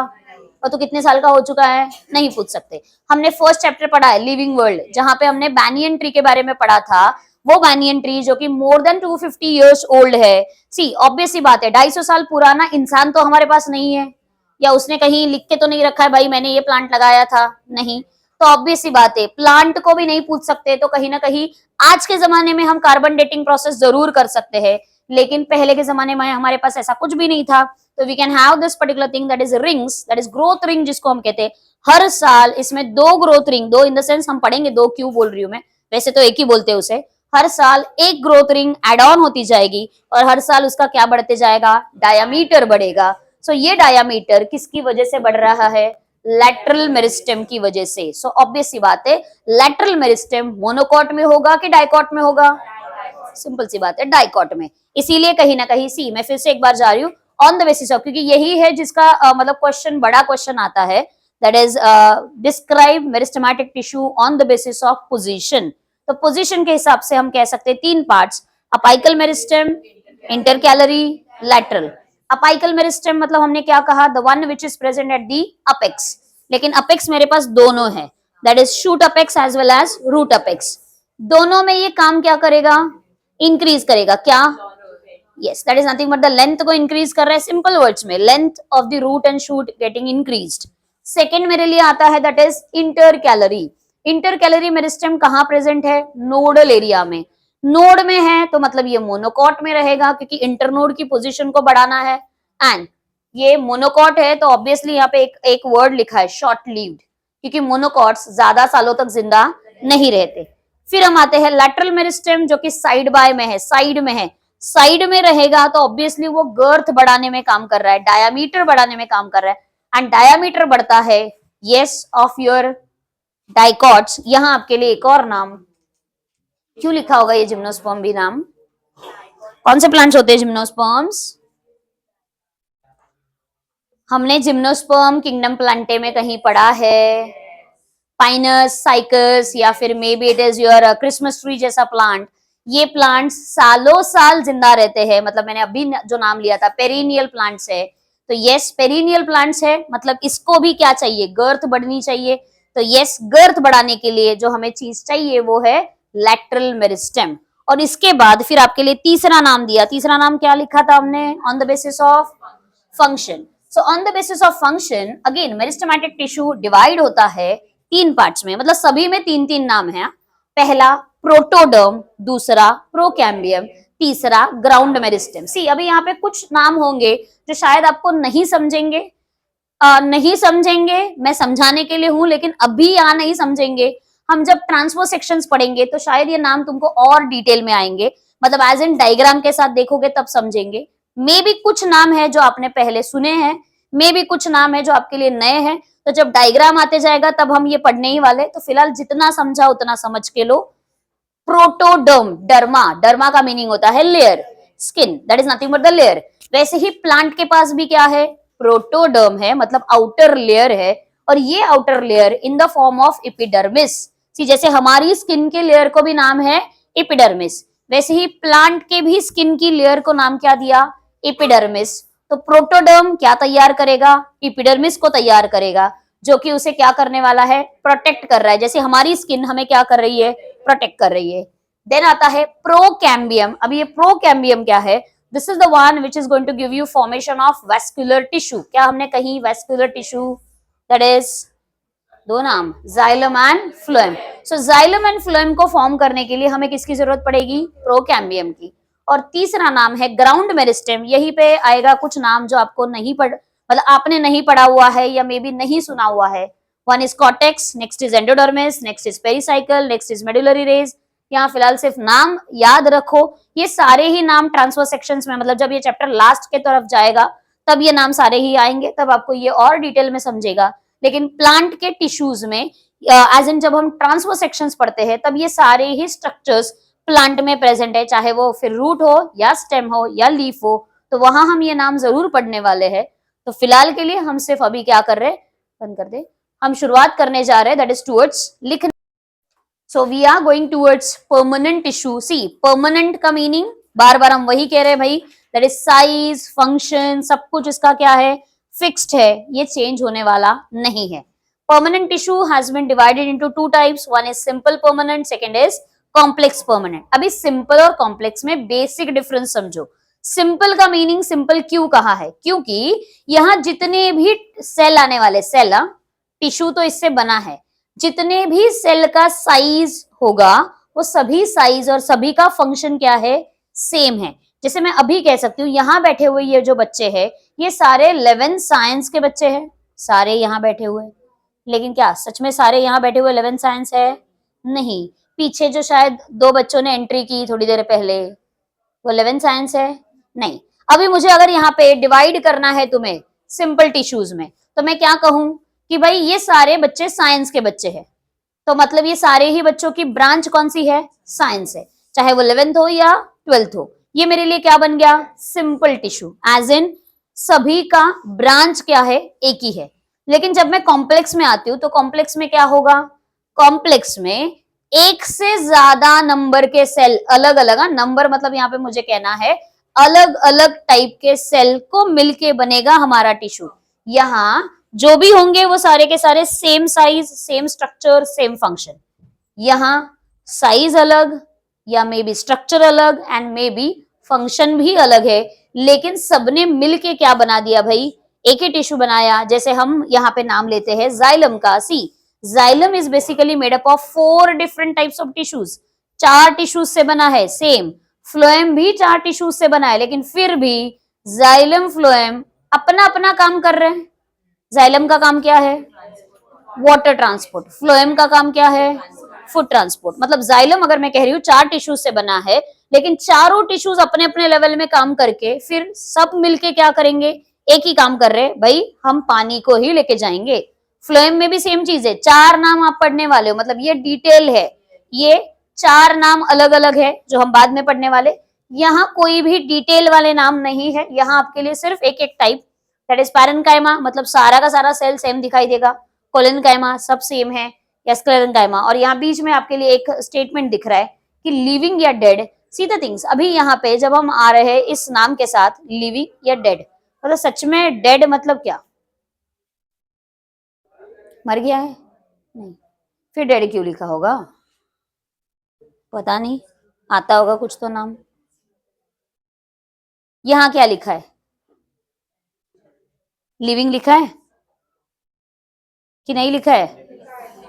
और तू कितने साल का हो चुका है? नहीं पूछ सकते। हमने फर्स्ट चैप्टर पढ़ा है लिविंग वर्ल्ड, जहां पे हमने बैनियन ट्री के बारे में पढ़ा था, वो बैनियन ट्री जो कि मोर देन 250 इयर्स ओल्ड है। सी, ऑब्वियस सी बात है, 250 साल पुराना इंसान तो हमारे पास नहीं है, या उसने कहीं लिख के तो नहीं रखा है भाई मैंने ये प्लांट लगाया था, नहीं। तो ऑब्वियस सी बात है, प्लांट को भी नहीं पूछ सकते, तो कहीं ना कहीं आज के जमाने में हम कार्बन डेटिंग प्रोसेस जरूर कर सकते हैं, लेकिन पहले के जमाने में हमारे पास ऐसा कुछ भी नहीं था। तो we can have this particular thing that is rings, that is growth ring जिसको हम कहते हैं। हर साल इसमें 2 growth ring, 2 in the sense हम पढ़ेंगे 2 क्यों बोल रही हूँ मैं, वैसे तो एक ही बोलते हैं उसे। हर साल एक ग्रोथ रिंग एड ऑन होती जाएगी और हर साल उसका क्या बढ़ते जाएगा? डायामीटर बढ़ेगा। सो ये डायामीटर किसकी वजह से बढ़ रहा है? लैटरल मेरिस्टेम की वजह से। सो ऑब्वियस सी बात है, लैटरल मेरिस्टेम मोनोकॉट में होगा कि डाइकॉट में होगा? सिंपल सी बात है, डाइकॉट में। इसीलिए कहीं ना कहीं सी, मैं फिर से एक बार जा रही हूँ, ऑन द बेसिस ऑफ, क्योंकि यही है जिसका मतलब क्वेश्चन, बड़ा क्वेश्चन आता है, that is describe meristematic tissue on the basis of position. तो पोजीशन के हिसाब से हम कह सकते हैं 3 parts, apical meristem, intercalary, lateral. Apical meristem मतलब हमने क्या कहा? The one which is present at the apex, लेकिन अपेक्स मेरे पास दोनों है, that is shoot apex as well as root apex. दोनों में ये काम क्या करेगा? इंक्रीज करेगा। क्या? Yes, that is nothing but the length को इंक्रीज कर रहा है, सिंपल वर्ड्स में, length of the root and shoot getting increased. Second मेरे लिए आता है that is intercalary. Intercalary meristem कहाँ प्रेजेंट है? नोडल एरिया में। नोड में है तो मतलब ये मोनोकॉट में रहेगा, क्योंकि इंटरनोड की पोजीशन को बढ़ाना है। एंड ये मोनोकॉट है तो ऑब्वियसली यहाँ पे एक वर्ड लिखा है शॉर्ट लिव्ड, क्योंकि मोनोकॉट्स ज्यादा सालों तक जिंदा नहीं रहते। फिर हम आते हैं लैटरल मेरिस्टेम, जो कि साइड बाय में है, साइड में है। साइड में रहेगा तो ऑब्वियसली वो गर्थ बढ़ाने में काम कर रहा है, डायामीटर बढ़ाने में काम कर रहा है। एंड डायामीटर बढ़ता है, यस, ऑफ योर डाइकॉट्स। यहां आपके लिए एक और नाम, क्यों लिखा होगा ये जिम्नोस्पर्म भी नाम? कौन से प्लांट्स होते हैं जिम्नोस्पर्म्स? हमने जिम्नोस्पर्म किंगडम प्लांटे में कहीं पढ़ा है, पाइनस, साइकस, या फिर मे be it is your Christmas tree जैसा प्लांट। ये प्लांट्स सालों साल जिंदा रहते हैं, मतलब मैंने अभी जो नाम लिया था पेरिनियल प्लांट्स है। तो यस, पेरिनियल प्लांट्स है, मतलब इसको भी क्या चाहिए? गर्थ बढ़नी चाहिए। तो यस, गर्थ बढ़ाने के लिए जो हमें चीज चाहिए वो है लैटरल मेरिस्टेम। और इसके बाद फिर आपके लिए तीसरा नाम दिया। तीसरा नाम क्या लिखा था हमने? On the basis of function. So on the basis of function again meristematic tissue divide होता है तीन पार्ट्स में, मतलब सभी में तीन तीन नाम है। पहला प्रोटोडर्म, दूसरा प्रोकैम्बियम, तीसरा ग्राउंड मेरिस्टेम। सी अभी यहाँ पे कुछ नाम होंगे जो शायद आपको नहीं समझेंगे, नहीं समझेंगे, मैं समझाने के लिए हूं, लेकिन अभी यहाँ नहीं समझेंगे। हम जब ट्रांसफर सेक्शंस पढ़ेंगे तो शायद ये नाम तुमको और डिटेल में आएंगे, मतलब एज इन डायग्राम के साथ देखोगे तब समझेंगे। मे भी कुछ नाम है जो आपने पहले सुने हैं, मे भी कुछ नाम है जो आपके लिए नए हैं। तो जब डायग्राम आते जाएगा तब हम ये पढ़ने ही वाले। तो फिलहाल जितना समझा उतना समझ के लो। प्रोटोडर्म, डर्मा, डर्मा का मीनिंग होता है layer, skin, that is nothing but the layer. वैसे ही प्लांट के पास भी क्या है? प्रोटोडर्म है, मतलब आउटर लेयर है। और ये outer layer in the form of epidermis. See जैसे हमारी स्किन के लेयर को भी नाम है एपिडर्मिस, वैसे ही प्लांट के भी स्किन की लेयर को नाम क्या दिया? एपिडर्मिस। तो प्रोटोडर्म क्या तैयार करेगा? एपिडर्मिस को तैयार करेगा, जो कि उसे क्या करने वाला है? प्रोटेक्ट कर रहा है, जैसे हमारी स्किन हमें क्या कर रही है? प्रोटेक्ट कर रही है। देन आता है प्रोकैम्बियम। अब ये प्रोकैम्बियम क्या है? This is the one which is going to give you formation of vascular tissue. क्या हमने कही? वेस्कुलर टिश्यू, दैट इज दो नाम, xylem and phloem. So xylem and phloem को फॉर्म करने के लिए हमें किसकी जरूरत पड़ेगी? प्रोकैम्बियम की। और तीसरा नाम है ग्राउंड मेरिस्टेम। यहीं पे आएगा कुछ नाम जो आपको नहीं पढ़, मतलब आपने नहीं पढ़ा हुआ है या मे बी नहीं सुना हुआ है। One is cortex, next is endodermis, next is pericycle, next is medullary rays. यहाँ फिलहाल सिर्फ नाम याद रखो। ये सारे ही नाम ट्रांसफर सेक्शंस में, मतलब जब ये चैप्टर लास्ट के तरफ जाएगा तब ये नाम सारे ही आएंगे, तब आपको ये और डिटेल में समझेगा। लेकिन प्लांट के टिश्यूज में एज इन जब हम ट्रांसफर सेक्शंस पढ़ते हैं तब ये सारे ही स्ट्रक्चर्स प्लांट में प्रेजेंट है, चाहे वो फिर रूट हो या स्टेम हो या लीफ हो, तो वहां हम ये नाम जरूर पढ़ने वाले हैं। तो फिलहाल के लिए हम सिर्फ अभी क्या कर रहे हैं? बंद कर दे। हम शुरुआत करने जा रहे हैं, दैट इज टूवर्ड्स लिखने। So we are going towards permanent tissue. See permanent का मीनिंग बार बार हम वही कह रहे हैं भाई, दैट इज साइज, फंक्शन, सब कुछ इसका क्या है? फिक्स्ड है, ये चेंज होने वाला नहीं है। Permanent tissue has been divided into two types, one is simple permanent, second is complex permanent. अभी सिंपल और कॉम्प्लेक्स में बेसिक डिफरेंस समझो। सिंपल का मीनिंग सिंपल क्यों कहा है? क्योंकि यहां जितने भी सेल आने वाले, सेल टिश्यू तो इससे बना है, जितने भी सेल का साइज होगा वो सभी साइज और सभी का फंक्शन क्या है? सेम है। जैसे मैं अभी कह सकती हूँ यहाँ बैठे हुए ये जो बच्चे हैं ये सारे 11 साइंस के बच्चे हैं, सारे यहाँ बैठे हुए। लेकिन क्या सच में सारे यहाँ बैठे हुए 11 साइंस है? नहीं। पीछे जो शायद दो बच्चों ने एंट्री की थोड़ी देर पहले, वो 11 साइंस है? नहीं। अभी मुझे अगर यहाँ पे डिवाइड करना है तुम्हें सिंपल टिश्यूज में, तो मैं क्या कहूं कि भाई ये सारे बच्चे साइंस के बच्चे हैं, तो मतलब ये सारे ही बच्चों की ब्रांच कौन सी है? साइंस है, चाहे वो 11th हो या 12th हो। ये मेरे लिए क्या बन गया? सिंपल टिश्यू, एज इन सभी का ब्रांच क्या है? एक ही है। लेकिन जब मैं कॉम्प्लेक्स में आती हूँ तो कॉम्प्लेक्स में क्या होगा? कॉम्प्लेक्स में एक से ज्यादा नंबर के सेल, अलग अलग, नंबर मतलब यहाँ पे मुझे कहना है अलग अलग टाइप के सेल को मिलके बनेगा हमारा टिश्यू। यहाँ जो भी होंगे वो सारे के सारे same size, same structure, same function. यहाँ साइज अलग या मे बी स्ट्रक्चर अलग एंड मे बी फंक्शन भी अलग है, लेकिन सबने मिलके क्या बना दिया भाई? एक ही टिश्यू बनाया। जैसे हम यहाँ पे नाम लेते हैं जाइलम का। See xylem is basically made up of 4 different types of tissues, 4 tissues से बना है। सेम फ्लोएम भी 4 टिश्यूज से बना है, लेकिन फिर भी जाइलम फ्लोएम अपना अपना काम कर रहे हैं। जाइलम का काम क्या है? Water transport. फ्लोएम का काम क्या है? Food transport. मतलब जाइलम अगर मैं कह रही हूँ 4 टिश्यूज से बना है, लेकिन चारों टिश्यूज अपने अपने लेवल में काम करके फिर सब मिलके क्या करेंगे? एक ही काम कर रहे भाई, हम पानी को ही लेके जाएंगे। फ्लोएम में भी सेम चीज है, 4 नाम आप पढ़ने वाले हो, मतलब ये डिटेल है, ये 4 नाम अलग अलग है जो हम बाद में पढ़ने वाले। यहाँ कोई भी डिटेल वाले नाम नहीं है, यहाँ आपके लिए सिर्फ एक एक टाइप, दैट इज पैरेन्काइमा, मतलब सारा का सारा सेल सेम दिखाई देगा। कोलेनकाइमा सब सेम है, या स्क्लेरेन्काइमा। और यहाँ बीच में आपके लिए एक स्टेटमेंट दिख रहा है कि लिविंग या डेड। सी द थिंग्स, अभी यहाँ पे जब हम आ रहे हैं इस नाम के साथ लिविंग या डेड, मतलब सच में डेड मतलब क्या? मर गया है? नहीं। फिर डेड क्यों लिखा होगा? पता नहीं। आता होगा कुछ तो नाम। यहाँ क्या लिखा है? लिविंग लिखा है कि नहीं लिखा है?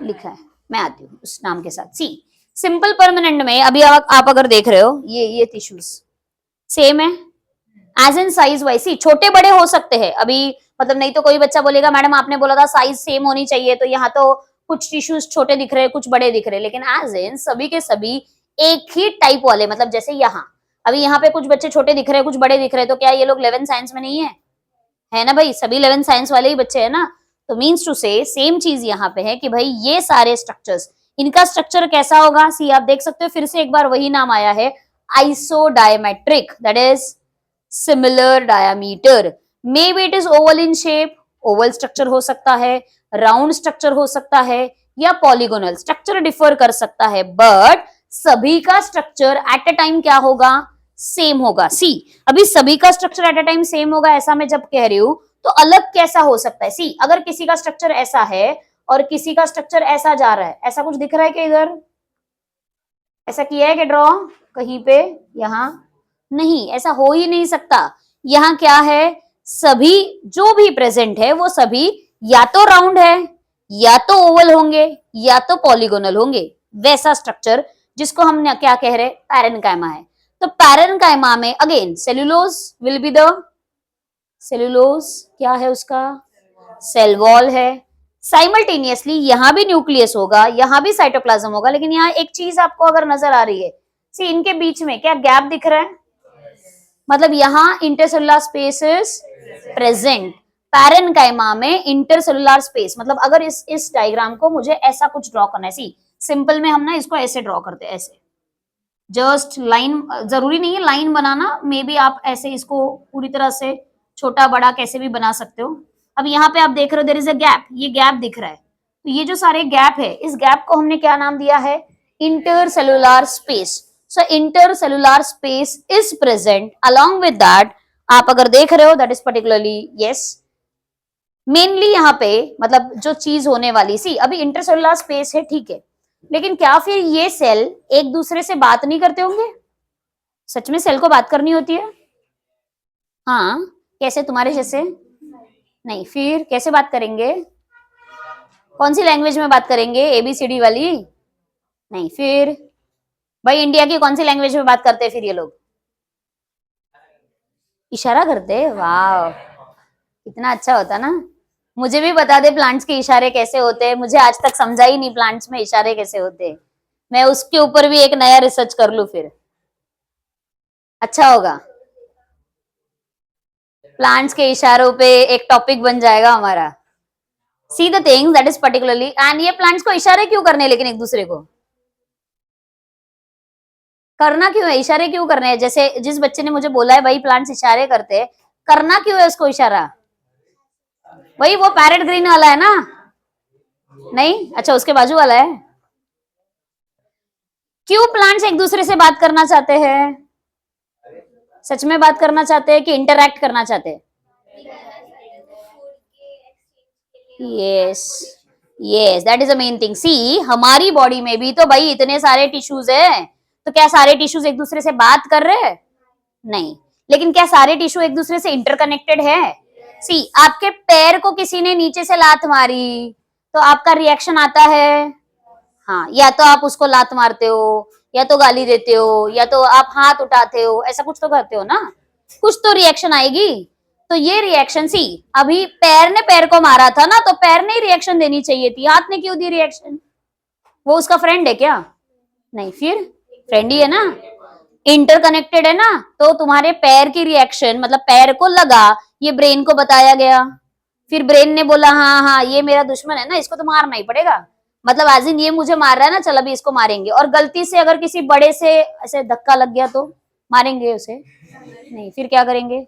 लिखा है। मैं आती हूँ उस नाम के साथ। सी सिंपल परमानेंट में अभी आप अगर देख रहे हो ये टिश्यूज सेम है एज इन साइज वाइज। सी छोटे बड़े हो सकते हैं अभी, मतलब नहीं तो कोई बच्चा बोलेगा मैडम आपने बोला था साइज सेम होनी चाहिए, तो यहाँ तो कुछ टिश्यूज छोटे दिख रहे हैं कुछ बड़े दिख रहे हैं, लेकिन एज इन सभी के सभी एक ही टाइप वाले, मतलब जैसे यहाँ अभी यहाँ पे कुछ बच्चे छोटे दिख रहे हैं कुछ बड़े दिख रहे हैं, तो क्या ये लोग 11 साइंस में नहीं है ना भाई? सभी 11 साइंस वाले ही बच्चे हैं ना। तो मीन्स टू से सेम चीज यहाँ पे है कि भाई ये सारे स्ट्रक्चर्स, इनका स्ट्रक्चर कैसा होगा? सी आप देख सकते हो फिर से एक बार वही नाम आया है, isodiametric, that is similar diameter. May be it is oval in shape, Oval structure हो सकता है, राउंड स्ट्रक्चर हो सकता है, या पॉलीगोनल स्ट्रक्चर डिफर कर सकता है, बट सभी का स्ट्रक्चर एट अ टाइम क्या होगा? सेम होगा। सी अभी सभी का structure at a time same होगा ऐसा मैं जब कह रही हूं, तो अलग कैसा हो सकता है? सी अगर किसी का स्ट्रक्चर ऐसा है और किसी का स्ट्रक्चर ऐसा जा रहा है, ऐसा कुछ दिख रहा है क्या इधर? ऐसा किया है कि ड्रॉ कहीं पे? यहाँ नहीं, ऐसा हो ही नहीं सकता। यहाँ क्या है? सभी जो भी प्रेजेंट है वो सभी या तो राउंड है, या तो ओवल होंगे, या तो पॉलीगोनल होंगे, वैसा स्ट्रक्चर जिसको हम क्या कह रहे हैं? पैरेन्काइमा है। तो पैरेन्काइमा में again cellulose will be the, cellulose क्या है उसका? सेल वॉल है। साइमल्टेनियसली यहाँ भी न्यूक्लियस होगा, यहाँ भी साइटोप्लाज्म होगा, लेकिन यहाँ एक चीज आपको अगर नजर आ रही है, सी इनके बीच में क्या गैप दिख रहा है? मतलब यहाँ intercellular space is present. Parenchyma में इंटरसेलुलर स्पेस, मतलब अगर इस डायग्राम को मुझे ऐसा कुछ ड्रॉ करना है, सी सिंपल में हम ना इसको ऐसे ड्रॉ करते हैं, ऐसे जस्ट लाइन, जरूरी नहीं है लाइन बनाना, मे बी आप ऐसे इसको पूरी तरह से छोटा बड़ा कैसे भी बना सकते हो। अब यहाँ पे आप देख रहे हो देयर इज अ गैप, ये गैप दिख रहा है, तो ये जो सारे गैप है इस गैप को हमने क्या नाम दिया है? Intercellular space. So intercellular space is present along with that, आप अगर देख रहे हो that is particularly yes mainly यहाँ पे, मतलब जो चीज होने वाली, सी अभी इंटरसेलुलर स्पेस है ठीक है, लेकिन क्या फिर ये सेल एक दूसरे से बात नहीं करते होंगे? सच में सेल को बात करनी होती है? हाँ, कैसे? तुम्हारे जैसे नहीं, फिर कैसे बात करेंगे? कौन सी लैंग्वेज में बात करेंगे? एबीसीडी वाली नहीं, फिर भाई इंडिया की कौन सी लैंग्वेज में बात करते हैं फिर ये लोग? इशारा करते? वाह, कितना अच्छा होता ना। मुझे भी बता दे प्लांट्स के इशारे कैसे होते हैं, मुझे आज तक समझा ही नहीं प्लांट्स में इशारे कैसे होते हैं। मैं उसके ऊपर भी एक नया रिसर्च कर लूं फिर, अच्छा होगा। प्लांट्स के इशारों पे एक टॉपिक बन जाएगा हमारा। See the thing that is particularly, and ये प्लांट्स को इशारे क्यों करने हैं लेकिन एक दूसरे को? करना क्यों है? इशारे क्यों करने हैं? जैसे जिस बच्चे ने मुझे बोला है भाई प्लांट्स इशारे करते हैं, करना क्यों है उसको इशारा? वही वो पैरेट ग्रीन वाला है ना? नहीं, अच्छा उसके बाजू वाला है। क्यों प्लांट्स एक दूसरे से बात करना चाहते हैं? सच में बात करना चाहते हैं कि इंटरैक्ट करना चाहते हैं? Yes yes, that is the main thing. See हमारी बॉडी में भी तो भाई इतने सारे टिश्यूज है, तो क्या सारे टिश्यूज एक दूसरे से बात कर रहे हैं? नहीं, लेकिन क्या सारे टिश्यू एक दूसरे से इंटरकनेक्टेड है? सी आपके पैर को किसी ने नीचे से लात मारी तो आपका रिएक्शन आता है, हाँ, या तो आप उसको लात मारते हो, या तो गाली देते हो, या तो आप हाथ उठाते हो, ऐसा कुछ तो करते हो ना, कुछ तो रिएक्शन आएगी। तो ये रिएक्शन, सी अभी पैर ने पैर को मारा था ना, तो पैर ने ही रिएक्शन देनी चाहिए थी, हाथ ने क्यों दी रिएक्शन? वो उसका फ्रेंड है क्या? नहीं, फिर फ्रेंड ही है ना, इंटरकनेक्टेड है ना। तो तुम्हारे पैर की रिएक्शन, मतलब पैर को लगा, ये ब्रेन को बताया गया, फिर ब्रेन ने बोला हाँ हाँ ये मेरा दुश्मन है ना, इसको तो मारना ही पड़ेगा, मतलब एज इन ये मुझे मार रहा है ना, चल अभी इसको मारेंगे। और गलती से अगर किसी बड़े से ऐसे धक्का लग गया तो मारेंगे उसे? नहीं, फिर क्या करेंगे?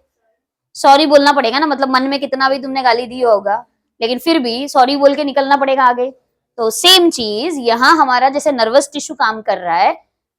सॉरी बोलना पड़ेगा ना, मतलब मन में कितना भी तुमने गाली दी होगा, लेकिन फिर भी सॉरी बोल के निकलना पड़ेगा आगे। तो सेम चीज यहाँ हमारा जैसे नर्वस टिश्यू काम कर रहा है,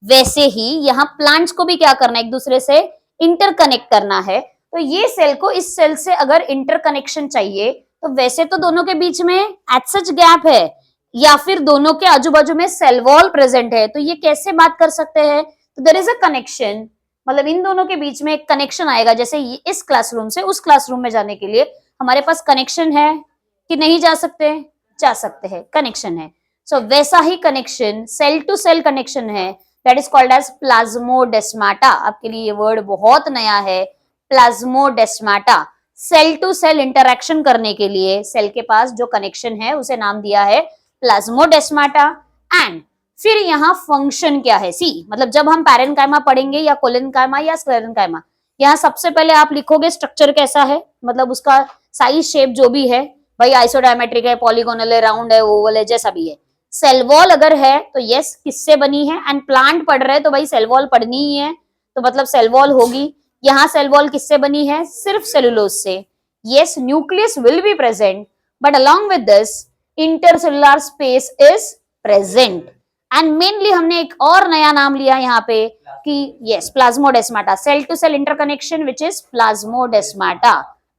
वैसे ही यहाँ प्लांट्स को भी क्या करना है? एक दूसरे से इंटरकनेक्ट करना है। तो ये सेल को इस सेल से अगर इंटरकनेक्शन चाहिए, तो वैसे तो दोनों के बीच में एज सच गैप है, या फिर दोनों के आजू बाजू में सेल वॉल प्रेजेंट है, तो ये कैसे बात कर सकते हैं? तो देयर इज अ कनेक्शन, मतलब इन दोनों के बीच में एक कनेक्शन आएगा। जैसे इस क्लासरूम से उस क्लासरूम में जाने के लिए हमारे पास कनेक्शन है कि नहीं जा सकते, जा सकते हैं, कनेक्शन है। सो वैसा ही connection cell to cell connection है, that is called as plasmodesmata. आपके लिए ये वर्ड बहुत नया है, plasmodesmata. Cell to cell interaction करने के लिए सेल के पास जो कनेक्शन है उसे नाम दिया है प्लाज्मोडेस्माटा। एंड फिर यहाँ फंक्शन क्या है, सी मतलब जब हम पैरेन्काइमा पढ़ेंगे या कोलेनकाइमा या स्क्लेरेनकाइमा, यहाँ सबसे पहले आप लिखोगे स्ट्रक्चर कैसा है, मतलब उसका साइज शेप जो भी है, भाई आइसोडायमेट्रिक है, पॉलीगोनल है, राउंड है, ओवल है, जैसा भी है। सेल वॉल अगर है तो यस किससे बनी है, एंड प्लांट पढ़ रहे हैं तो भाई सेल वॉल पढ़नी ही है, तो मतलब सेल वॉल होगी। यहाँ सेल वॉल किससे बनी है, सिर्फ सेलुलोज से। Yes nucleus will be present, but along with this intercellular space is present. And mainly हमने एक और नया नाम लिया यहाँ पे कि yes plasmodesmata, cell to cell interconnection which is plasmodesmata.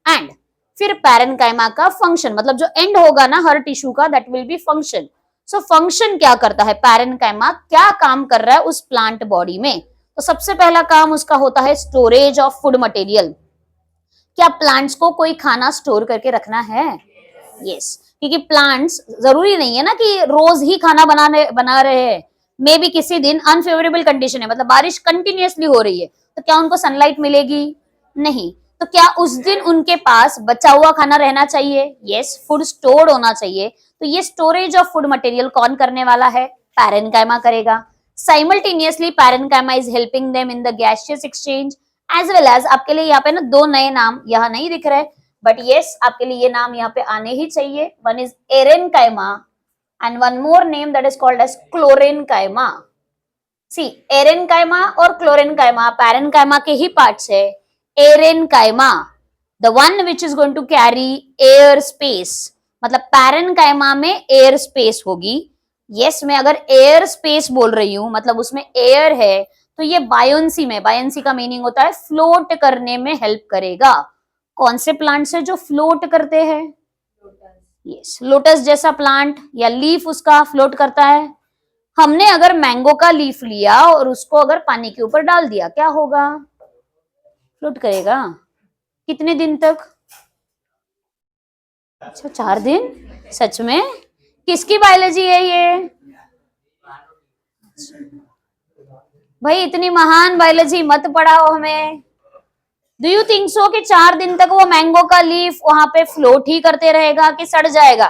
And फिर पैरेन्काइमा का फंक्शन, मतलब जो एंड होगा ना हर टिश्यू का, that will be function. So function क्या करता है, पैरेन्काइमा क्या काम कर रहा है उस प्लांट बॉडी में। तो सबसे पहला काम उसका होता है स्टोरेज ऑफ फूड मटेरियल। क्या प्लांट्स को कोई खाना स्टोर करके रखना है, यस क्योंकि प्लांट्स जरूरी नहीं है ना कि रोज ही खाना बना रहे हैं, मे भी किसी दिन अनफेवरेबल कंडीशन है, मतलब बारिश कंटिन्यूअसली हो रही है, तो क्या उनको सनलाइट मिलेगी, नहीं, तो क्या उस दिन उनके पास बचा हुआ खाना रहना चाहिए, यस फूड स्टोर्ड होना चाहिए। तो ये स्टोरेज ऑफ फूड मटेरियल कौन करने वाला है, पैरेन्काइमा करेगा। Simultaneously parenchyma is helping them in the gaseous exchange as well as, आपके लिए यहाँ पे ना दो नए नाम यहाँ नहीं दिख रहे, बट यस आपके लिए ये नाम यहाँ पे आने ही चाहिए। One is aerenchyma and one more name that is called as chlorenchyma. See aerenchyma और क्लोरेनकाइमा पैरेन्काइमा के ही पार्ट्स है। Aerenchyma the one which is going to carry air space, मतलब पैरेन्काइमा में एयर स्पेस होगी। यस मैं अगर air space बोल रही हूं मतलब उसमें एयर है, तो ये बायोन्सी में, बायोन्सी का मीनिंग होता है फ्लोट करने में हेल्प करेगा। कौन से प्लांट से जो फ्लोट करते हैं, यस लोटस जैसा प्लांट या लीफ उसका फ्लोट करता है। हमने अगर मैंगो का लीफ लिया और उसको अगर पानी के ऊपर डाल दिया, क्या होगा, फ्लोट करेगा। कितने दिन तक, अच्छा 4 दिन, सच में, किसकी बायोलॉजी है ये, भाई इतनी महान बायोलॉजी मत पढ़ाओ हमें। डू यू थिंक सो कि 4 दिन तक वो मैंगो का लीफ वहां पे फ्लोट ही करते रहेगा कि सड़ जाएगा,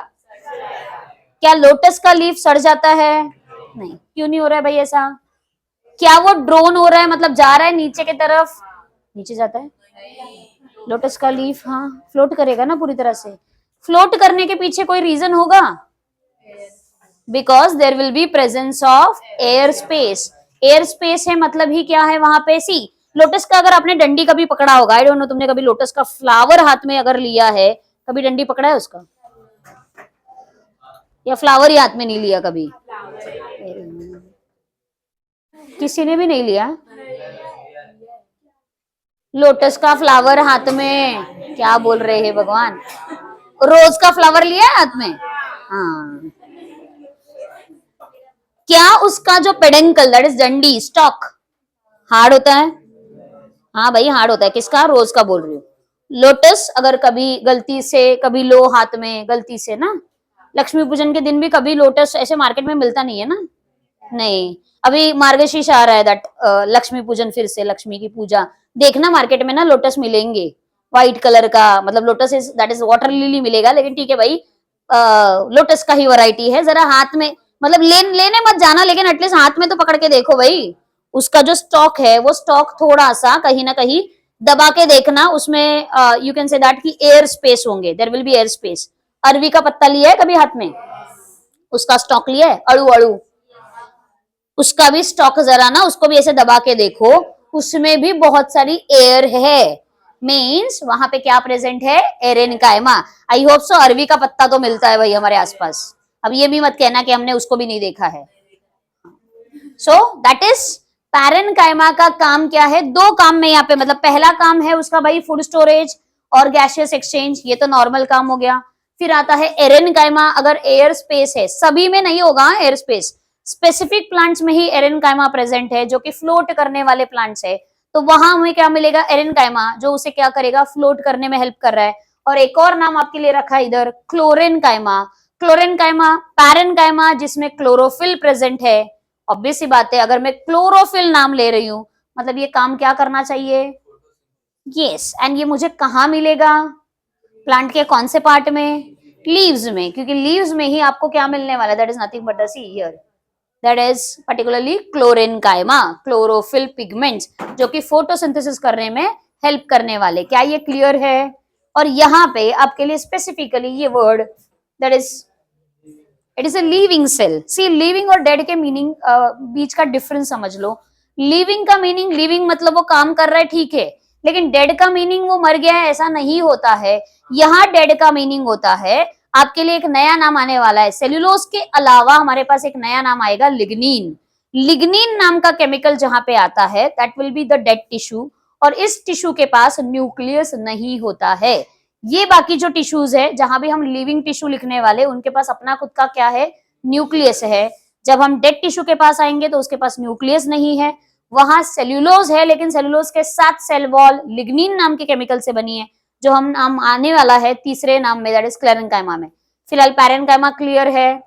क्या लोटस का लीफ सड़ जाता है, नहीं, क्यों नहीं हो रहा है भाई ऐसा, क्या वो ड्रोन हो रहा है, मतलब जा रहा है नीचे की तरफ, नीचे जाता है लोटस का लीफ, हाँ फ्लोट करेगा ना पूरी तरह से। फ्लोट करने के पीछे कोई रीजन होगा, because there will be presence of air space. Air space है मतलब ही क्या है वहां पे, सी लोटस का अगर आपने डंडी कभी पकड़ा होगा, आई डोंट नो तुमने कभी लोटस का फ्लावर हाथ में अगर लिया है, कभी डंडी पकड़ा है उसका, या फ्लावर ही हाथ में नहीं लिया कभी, किसी ने भी नहीं लिया लोटस का फ्लावर हाथ में, क्या बोल रहे हैं भगवान, रोज का फ्लावर लिया है हाथ में, हाँ, क्या उसका जो पेडेंकल दैट इज डंडी स्टॉक हार्ड होता है, हाँ भाई हार्ड होता है, किसका, रोज का बोल रही हूँ। लोटस अगर कभी गलती से कभी लो हाथ में, गलती से ना, लक्ष्मी पूजन के दिन भी कभी लोटस ऐसे मार्केट में मिलता नहीं है ना, नहीं, अभी मार्गशीर्ष आ रहा है दैट लक्ष्मी पूजन, फिर से लक्ष्मी की पूजा, देखना मार्केट में ना लोटस मिलेंगे व्हाइट कलर का, मतलब lotus is that is water lily मिलेगा, लेकिन ठीक है भाई लोटस का ही वैरायटी है, जरा हाथ में, मतलब लेने मत जाना, लेकिन एटलीस्ट हाथ में तो पकड़ के देखो भाई, उसका जो स्टॉक है वो स्टॉक थोड़ा सा कहीं ना कहीं दबा के देखना, उसमें यू कैन से दैट कि एयर स्पेस होंगे, there will be air space. अरवी का पत्ता लिया है कभी हाथ में, उसका स्टॉक लिया है, अड़ू अड़ू, उसका भी स्टॉक जरा ना उसको भी ऐसे दबा के देखो, उसमें भी बहुत सारी एयर है, मीन्स वहां पे क्या प्रेजेंट है, एरेनकाइमा। आई होप सो अरवी का पत्ता तो मिलता है भाई हमारे आसपास, अब ये भी मत कहना कि हमने उसको भी नहीं देखा है। सो दैट इज पैरेन्काइमा का काम क्या है, 2 काम में यहाँ पे, मतलब पहला काम है उसका भाई फूड स्टोरेज और गैसियस एक्सचेंज, ये तो नॉर्मल काम हो गया। फिर आता है एरेनकाइमा, अगर एयर स्पेस है, सभी में नहीं होगा एयर स्पेस, स्पेसिफिक प्लांट्स में ही एरेनकाइमा प्रेजेंट है जो कि फ्लोट करने वाले प्लांट्स है, तो वहां हमें क्या मिलेगा, एरेनकाइमा, जो उसे क्या करेगा, फ्लोट करने में हेल्प कर रहा है। और एक और नाम आपके लिए रखा है इधर, क्लोरेनकाइमा। क्लोरेनकाइमा, पैरेनकाइमा जिसमें क्लोरोफिल प्रेजेंट है। ऑब्वियस सी बात है, अगर मैं क्लोरोफिल नाम ले रही हूं मतलब ये काम क्या करना चाहिए, यस, एंड ये मुझे कहाँ मिलेगा, प्लांट के कौन से पार्ट में, लीव्स में, क्योंकि लीव्स में ही आपको क्या मिलने वाला है, that is nothing but the see here, that is particularly chlorenchyma, chlorophyll pigments, जो कि फोटोसिंथेसिस करने में हेल्प करने वाले। क्या ये क्लियर है? और यहाँ पे आपके लिए स्पेसिफिकली ये word, that is, it is a living cell. See, living और डेड के मीनिंग बीच का डिफरेंस समझ लो। लिविंग का मीनिंग, लिविंग मतलब वो काम कर रहा है, ठीक है, लेकिन डेड का मीनिंग वो मर गया है ऐसा नहीं होता है। यहाँ डेड का मीनिंग होता है, आपके लिए एक नया नाम आने वाला है, सेल्यूलोज के अलावा हमारे पास एक नया नाम आएगा, लिग्निन। लिग्निन नाम का केमिकल जहां पे आता है, that will be the dead tissue, और इस टिश्यू के पास न्यूक्लियस नहीं होता है। ये बाकी जो टिश्यूज है जहां भी हम लिविंग टिश्यू लिखने वाले, उनके पास अपना खुद का क्या है, न्यूक्लियस है। जब हम डेड टिश्यू के पास आएंगे तो उसके पास न्यूक्लियस नहीं है, वहां सेल्यूलोज है, लेकिन सेल्यूलोज के साथ सेल वॉल लिग्निन नाम के केमिकल से बनी है, जो हम नाम आने वाला है तीसरे नाम में, दैट इज क्लेरेनकाइमा में। फिलहाल पैरेनकाइमा क्लियर है।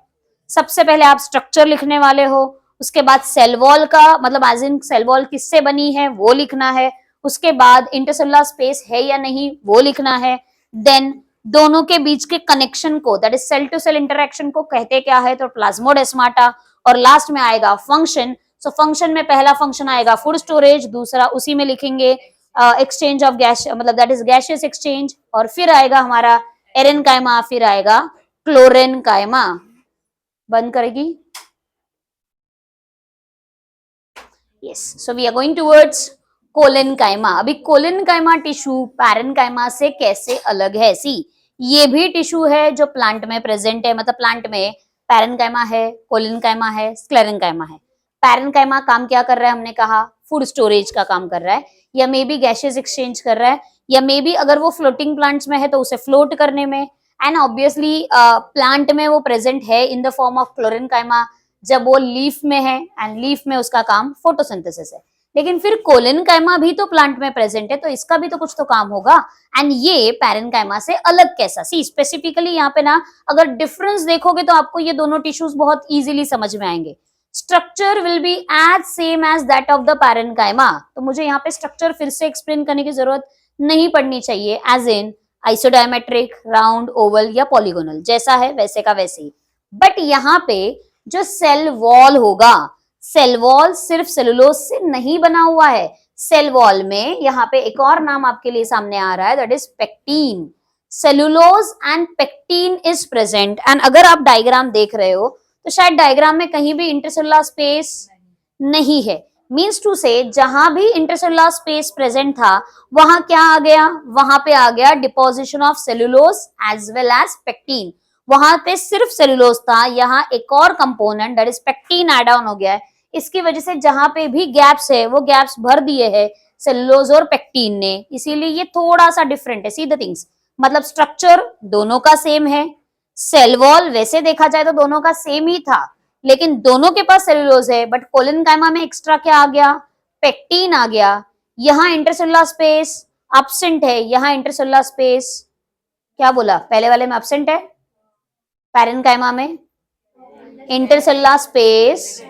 सबसे पहले आप स्ट्रक्चर लिखने वाले हो, उसके बाद सेल वॉल का मतलब एज इन सेल वॉल किससे बनी है वो लिखना है, उसके बाद इंटरसेलुलर स्पेस है या नहीं वो लिखना है, देन दोनों के बीच के कनेक्शन को, that is cell to cell interaction को कहते क्या है, तो प्लाज्मोडेस्माटा, और लास्ट में आएगा फंक्शन। सो फंक्शन में पहला फंक्शन आएगा फूड स्टोरेज, दूसरा उसी में लिखेंगे एक्सचेंज ऑफ गैस, मतलब दैट इज गैसियस एक्सचेंज, और फिर आएगा हमारा एरेनकाइमा, फिर आएगा क्लोरेनकाइमा। बंद करेगी, yes. So we are going towards collenchyma. अभी कोलेनकाइमा टिश्यू पैरेनकाइमा से कैसे अलग है? सी, ये भी टिश्यू है जो प्लांट में प्रेजेंट है, मतलब प्लांट में पैरेनकाइमा है, कोलेनकाइमा है, स्क्लेरेनकाइमा है। पैरेनकाइमा काम क्या कर रहा है, हमने कहा फूड स्टोरेज का काम कर रहा है, या मे बी गैसियस एक्सचेंज कर रहा है, या मे बी अगर वो फ्लोटिंग प्लांट्स में है तो उसे फ्लोट करने में, एंड ऑब्वियसली प्लांट में वो प्रेजेंट है इन द फॉर्म ऑफ क्लोरेनकाइमा जब वो लीफ में है, एंड लीफ में उसका काम फोटोसिंथेसिस है। लेकिन फिर कोलेनकाइमा भी तो प्लांट में प्रेजेंट है, तो इसका भी तो कुछ तो काम होगा, एंड ये पैरेनकाइमा से अलग कैसा? सी, स्पेसिफिकली यहाँ पे ना अगर डिफरेंस देखोगे तो आपको ये दोनों टिश्यूज बहुत इजीली समझ में आएंगे। Structure will be as same as that of the parenchyma, तो मुझे यहाँ पे स्ट्रक्चर फिर से एक्सप्लेन करने की जरूरत नहीं पड़नी चाहिए, as in isodiametric, round, oval या पॉलीगोनल, जैसा है वैसे का वैसे ही। बट यहाँ पे जो सेल वॉल होगा, सेल वॉल सिर्फ सेलुलोज से नहीं बना हुआ है, सेल वॉल में यहाँ पे एक और नाम आपके लिए सामने आ रहा है, that is pectin. Cellulose and pectin is present, and अगर आप डायग्राम देख रहे हो तो शायद डायग्राम में कहीं भी इंटरसेलुलर स्पेस नहीं है, मीन्स टू से जहां भी इंटरसेलुलर स्पेस प्रेजेंट था वहां क्या आ गया, वहां पे आ गया deposition of cellulose as well as pectin. वहां पे सिर्फ सेलुलोज था, यहाँ एक और component that is pectin add on हो गया है। इसकी वजह से जहां पे भी गैप्स है वो गैप्स भर दिए हैं सेलुलोज और पेक्टीन ने, इसीलिए ये थोड़ा सा डिफरेंट है। सी द थिंग्स, मतलब स्ट्रक्चर दोनों का सेम है, सेल वॉल वैसे देखा जाए तो दोनों का सेम ही था, लेकिन दोनों के पास सेलुलोज है, बट कोलेनकाइमा में एक्स्ट्रा क्या आ गया, पेक्टीन आ गया। यहाँ इंटरसेलुलर स्पेस एब्सेंट है, यहाँ इंटरसेलुलर स्पेस क्या बोला, पहले वाले में एब्सेंट है, पैरेनकाइमा में इंटरसेलुलर स्पेस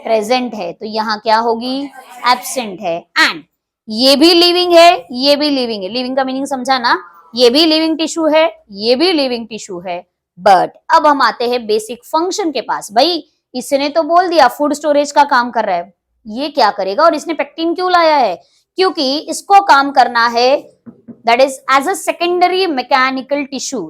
प्रेजेंट है, तो यहाँ क्या होगी, एब्सेंट है। एंड ये भी लिविंग है, ये भी लिविंग है, लिविंग का मीनिंग समझा ना, ये भी लिविंग टिश्यू है, ये भी लिविंग टिश्यू है। बट अब हम आते हैं बेसिक फंक्शन के पास। भाई इसने तो बोल दिया फूड स्टोरेज का काम कर रहा है, ये क्या करेगा, और इसने पेक्टिन क्यों लाया है, क्योंकि इसको काम करना है that is as a secondary mechanical tissue.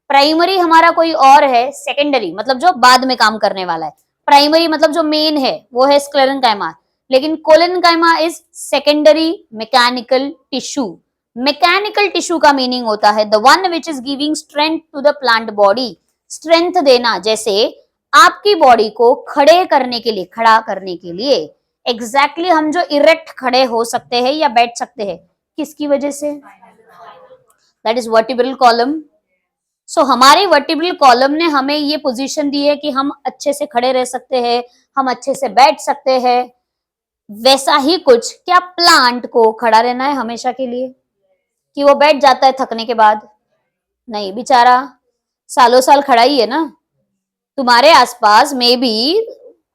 Primary हमारा कोई और है, सेकेंडरी मतलब जो बाद में काम करने वाला है, प्राइमरी मतलब जो मेन है वो है स्क्लेरेनकाइमा, लेकिन collenchyma is secondary mechanical tissue. Mechanical tissue का मीनिंग होता है the one which is giving strength to the plant body, strength देना, जैसे आपकी बॉडी को खड़े करने के लिए, खड़ा करने के लिए, एग्जैक्टली हम जो इरेक्ट खड़े हो सकते हैं या बैठ सकते हैं, किसकी वजह से, दैट इज वर्टिब्रल कॉलम। सो हमारे वर्टिब्रल कॉलम ने हमें ये पोजीशन दी है कि हम अच्छे से खड़े रह सकते हैं, हम अच्छे से बैठ सकते हैं। वैसा ही कुछ क्या प्लांट को खड़ा रहना है हमेशा के लिए, कि वो बैठ जाता है थकने के बाद? नहीं, बेचारा सालों साल खड़ा ही है ना। तुम्हारे आसपास मे बी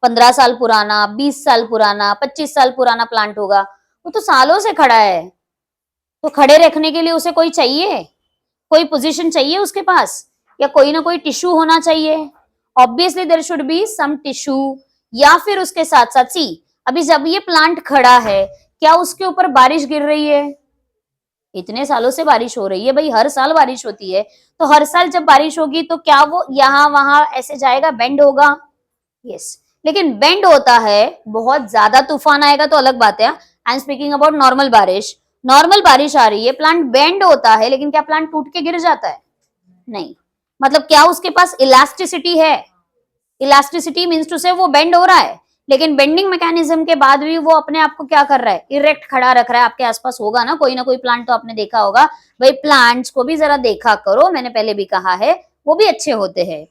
15 साल पुराना, 20 साल पुराना, 25 साल पुराना प्लांट होगा, वो तो सालों से खड़ा है। तो खड़े रखने के लिए उसे कोई चाहिए, कोई पोजीशन चाहिए उसके पास, या कोई ना कोई टिश्यू होना चाहिए। Obviously there should be some tissue, या फिर उसके साथ साथ सी, अभी जब ये प्लांट खड़ा है, क्या उसके ऊपर बारिश गिर रही है? इतने सालों से बारिश हो रही है भाई, हर साल बारिश होती है। तो हर साल जब बारिश होगी तो क्या वो यहाँ वहां ऐसे जाएगा, बेंड होगा? यस। लेकिन बेंड होता है, बहुत ज्यादा तूफान आएगा तो अलग बात है। I am speaking about normal बारिश। नॉर्मल बारिश आ रही है, प्लांट बेंड होता है, लेकिन क्या प्लांट टूट के गिर जाता है? नहीं। मतलब क्या उसके पास इलास्टिसिटी है? इलास्टिसिटी मीन्स टू से वो बेंड हो रहा है, लेकिन बेंडिंग मैकेनिज्म के बाद भी वो अपने आप को क्या कर रहा है, इरेक्ट खड़ा रख रहा है। आपके आसपास होगा ना कोई प्लांट, तो आपने देखा होगा। भाई प्लांट्स को भी जरा देखा करो, मैंने पहले भी कहा है, वो भी अच्छे होते हैं।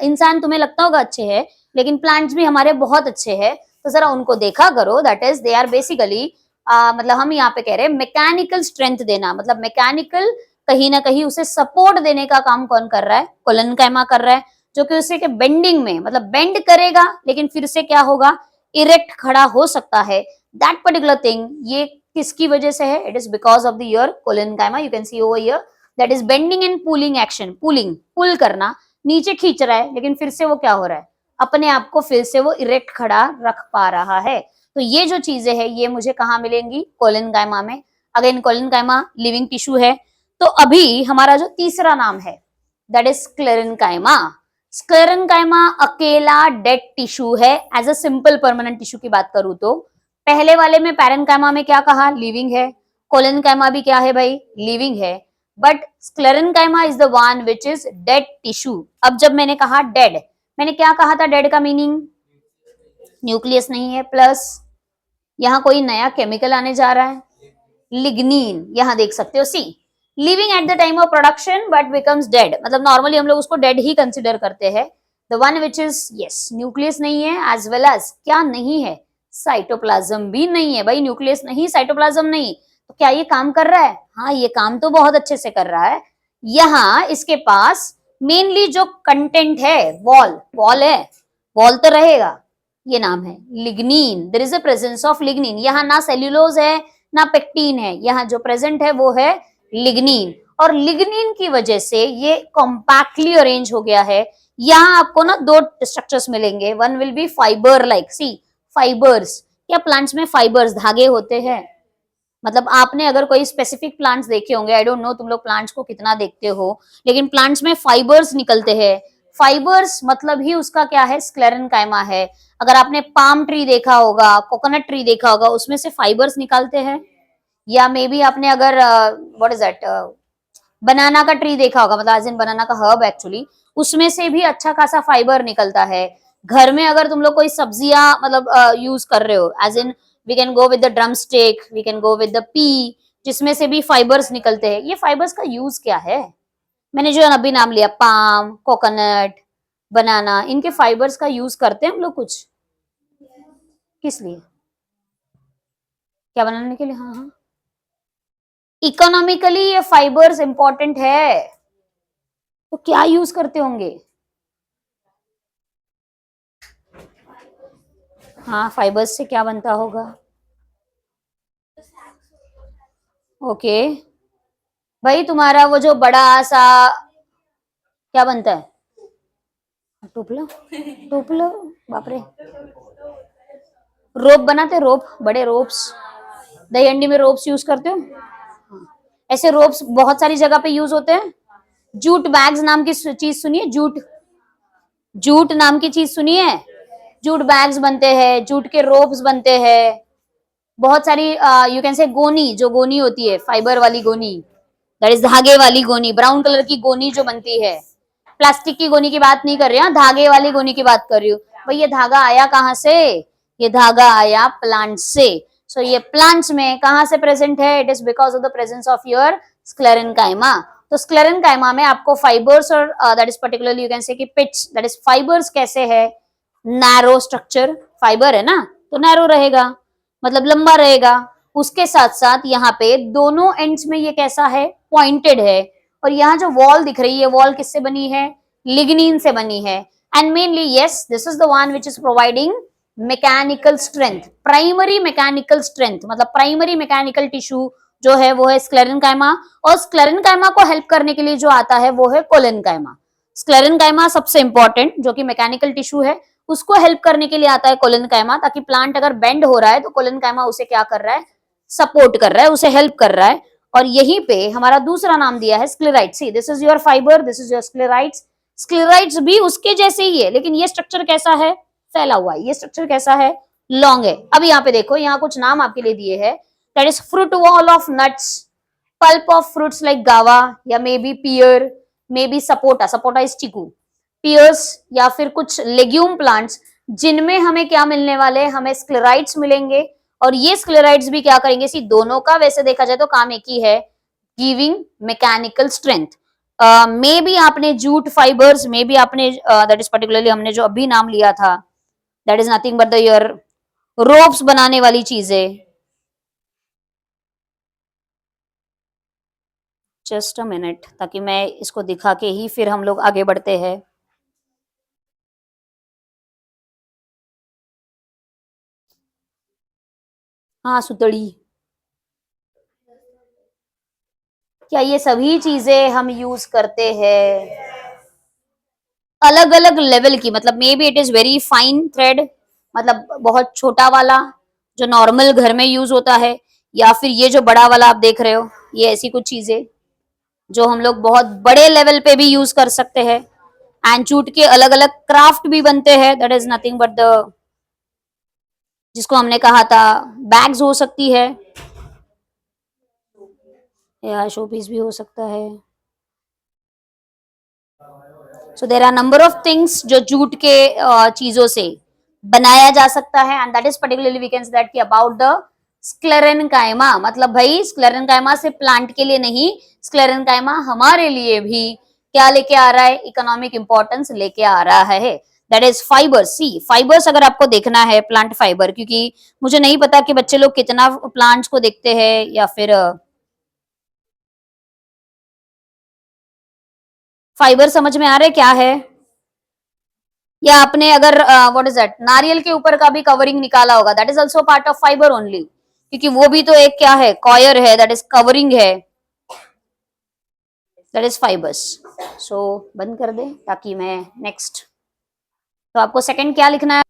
इंसान तुम्हें लगता होगा अच्छे है, लेकिन प्लांट्स भी हमारे बहुत अच्छे हैं, तो जरा उनको देखा करो। That is they are basically, मतलब हम यहाँ पे कह रहे हैं मैकेनिकल स्ट्रेंथ देना, मतलब मैकेनिकल कहीं ना कहीं उसे सपोर्ट देने का काम कौन कर रहा है? कोलेनकाइमा कर रहा है, जो कि उसे के बेंडिंग में, मतलब बेंड करेगा लेकिन फिर से क्या होगा, इरेक्ट खड़ा हो सकता है। दैट पर्टिकुलर थिंग, ये किसकी वजह से है? It is because of the your collenchyma. You can see over here that is bending and pulling action. Pulling, pull करना, नीचे खींच रहा है, लेकिन फिर से वो क्या हो रहा है, अपने आप को फिर से वो इरेक्ट खड़ा रख पा रहा है। तो ये जो चीजें है, ये मुझे कहाँ मिलेंगी? कोलेनकाइमा में। अगेन कोलेनकाइमा लिविंग टिश्यू है। तो अभी हमारा जो तीसरा नाम है, दैट इज स्क्लेरेनकाइमा। स्क्लेरेनकाइमा अकेला डेड टिश्यू है। As a simple permanent tissue की बात करूं तो पहले वाले में पैरेनकाइमा में क्या कहा? लिविंग है। कोलेनकाइमा भी क्या है भाई? लिविंग है। But sclerenchyma is the one which is dead tissue. अब जब मैंने कहा डेड, मैंने क्या कहा था डेड का मीनिंग? न्यूक्लियस नहीं है, प्लस यहाँ कोई नया केमिकल आने जा रहा है, लिग्निन। यहाँ देख सकते हो, see, living at the time of production but becomes dead, मतलब नॉर्मली हम लोग उसको डेड ही कंसिडर करते हैं। The one which is, yes, nucleus नहीं है, एज वेल एज क्या नहीं है, साइटोप्लाज्म भी नहीं है। भाई न्यूक्लियस नहीं, साइटोप्लाज्म नहीं, तो क्या ये काम कर रहा है? हाँ, ये काम तो बहुत अच्छे से कर रहा है। यहाँ इसके पास मेनली जो कंटेंट है, वॉल, वॉल है, वॉल तो रहेगा। ये नाम है lignin. There is a presence of lignin. यहाँ ना सेल्यूलोज है ना पेक्टिन है, यहाँ जो प्रेजेंट है वो है लिग्निन। और लिग्निन की वजह से ये कॉम्पैक्टली अरेंज हो गया है। यहाँ आपको ना दो स्ट्रक्चर्स मिलेंगे। One will be fibre like, see, fibres. क्या प्लांट्स में फाइबर्स, धागे होते हैं? मतलब आपने अगर कोई स्पेसिफिक प्लांट्स देखे होंगे, आई डोंट नो तुम लोग प्लांट्स को कितना देखते हो, लेकिन प्लांट्स में फाइबर्स निकलते हैं। फाइबर्स मतलब ही उसका क्या है? स्क्लेरेनकाइमा है। अगर आपने पाम ट्री देखा होगा, कोकोनट ट्री देखा होगा, उसमें से फाइबर्स निकालते हैं। या मे बी आपने अगर व्हाट इज दैट, बनाना का ट्री देखा होगा, मतलब एज इन बनाना का हर्ब एक्चुअली, उसमें से भी अच्छा खासा फाइबर निकलता है। घर में अगर तुम लोग कोई सब्जियां मतलब यूज कर रहे हो, as in we can go with the drum stick, we can go with the pea, जिसमें से भी फाइबर्स निकलते हैं। ये फाइबर्स का यूज क्या है? मैंने जो अभी नाम लिया, पाम, कोकोनट, बनाना, इनके फाइबर्स का यूज करते हैं हम लोग कुछ? किस लिए? क्या बनाने के लिए? हाँ हाँ, इकोनॉमिकली ये फाइबर्स इंपॉर्टेंट है, तो क्या यूज करते होंगे? हाँ, फाइबर्स से क्या बनता होगा? ओके भाई, तुम्हारा वो जो बड़ा सा क्या बनता है? टोपला? टोपला, बाप रे। रोप बनाते, रोप, बड़े रोप्स, दही अंडी में रोप्स यूज करते हो? हाँ। ऐसे रोप्स बहुत सारी जगह पे यूज होते हैं। जूट बैग्स नाम की चीज सुनिए, जूट, जूट नाम की चीज सुनिए। जूट बैग्स बनते हैं, जूट के रोप्स बनते हैं, बहुत सारी। यू कैन से गोनी, जो गोनी होती है, फाइबर वाली गोनी, दैट इज धागे वाली गोनी, ब्राउन कलर की गोनी जो बनती है। प्लास्टिक की गोनी की बात नहीं कर रही हूँ, धागे वाली गोनी की बात कर रही हूँ। भाई ये धागा आया कहाँ से? ये धागा आया प्लांट से। सो ये प्लांट्स में कहाँ से प्रेजेंट है? It is because of the presence of your sclerenchyma. तो स्क्लेरेनकाइमा में आपको फाइबर्स और that is particularly you can से कि पिट्स, दैट इज फाइबर्स कैसे है? नैरो स्ट्रक्चर, फाइबर है ना तो नैरो रहेगा, मतलब लंबा रहेगा। उसके साथ साथ यहाँ पे दोनों एंड्स में ये कैसा है, पॉइंटेड है। और यहाँ जो वॉल दिख रही है, वॉल किससे बनी है, लिग्निन से बनी है। And mainly yes, this is the one which is providing mechanical strength, primary mechanical strength, मतलब प्राइमरी मैकेनिकल टिश्यू जो है वो है स्क्लेरेनकाइमा। और स्क्लेरेनकाइमा को हेल्प करने के लिए जो आता है वो है कोलेनकाइमा। स्क्लेरेनकाइमा सबसे इंपॉर्टेंट जो कि मैकेनिकल टिश्यू है, उसको हेल्प करने के लिए आता है कोलेनकाइमा, ताकि प्लांट अगर बेंड हो रहा है तो कोलेनकाइमा उसे क्या कर रहा है, सपोर्ट कर रहा है, उसे हेल्प कर रहा है। और यहीं पे हमारा दूसरा नाम दिया है sclerite. See this is your fibre, this is your sclerites. Sclerites भी उसके जैसे ही है, लेकिन ये स्ट्रक्चर कैसा है, फैला हुआ है। ये स्ट्रक्चर कैसा है, लॉन्ग है। अब यहाँ पे देखो, यहाँ कुछ नाम आपके लिए दिए हैं, that is fruit wall of nuts, pulp of fruits like guava, या may be pear, may be sapota, sapota is chikoo, pears, या फिर कुछ लेग्यूम प्लांट्स जिनमें हमें क्या मिलने वाले हैं, हमें स्क्लेराइट्स मिलेंगे। और ये स्क्लेराइट्स भी क्या करेंगे, सी दोनों का वैसे देखा जाए तो काम एक ही है, giving mechanical strength. May be आपने जूट फाइबर्स, मे बी आपने दैट इज पर्टिकुलरली हमने जो अभी नाम लिया था, that is nothing but the your ropes बनाने वाली चीजें। जस्ट अ मिनट, ताकि मैं इसको दिखा के ही फिर हम लोग आगे बढ़ते हैं। हाँ सुतड़ी, क्या ये सभी चीजें हम यूज करते हैं, अलग अलग लेवल की, मतलब मे be it is very fine thread, मतलब बहुत छोटा वाला जो नॉर्मल घर में यूज होता है, या फिर ये जो बड़ा वाला आप देख रहे हो, ये ऐसी कुछ चीजें जो हम लोग बहुत बड़े लेवल पे भी यूज कर सकते हैं। एंड जूट के अलग अलग क्राफ्ट भी बनते हैं, that is nothing but the, जिसको हमने कहा था बैग्स हो सकती है, या शो पीस भी हो सकता है। So there are number of things जो जूट के चीजों से बनाया जा सकता है। And that is particularly we can say that कि अबाउट द स्क्लेरेनकाइमा, मतलब भाई स्क्लेरेनकाइमा से प्लांट के लिए नहीं, स्क्लेरेनकाइमा हमारे लिए भी क्या लेके आ रहा है, इकोनॉमिक इंपॉर्टेंस लेके आ रहा है। That is fibre. See fibres अगर आपको देखना है, प्लांट फाइबर, क्योंकि मुझे नहीं पता कि बच्चे लोग कितना प्लांट्स को देखते हैं, या फिर फाइबर समझ में आ रहा है क्या है, या आपने अगर व्हाट इज दैट, नारियल के ऊपर का भी कवरिंग निकाला होगा, that is also part of fibre only, क्योंकि वो भी तो एक क्या है, कॉयर है, दैट इज कवरिंग है, दैट इज फाइबर्स। सो बंद कर दे ताकि मैं नेक्स्ट, तो आपको सेकंड क्या लिखना है,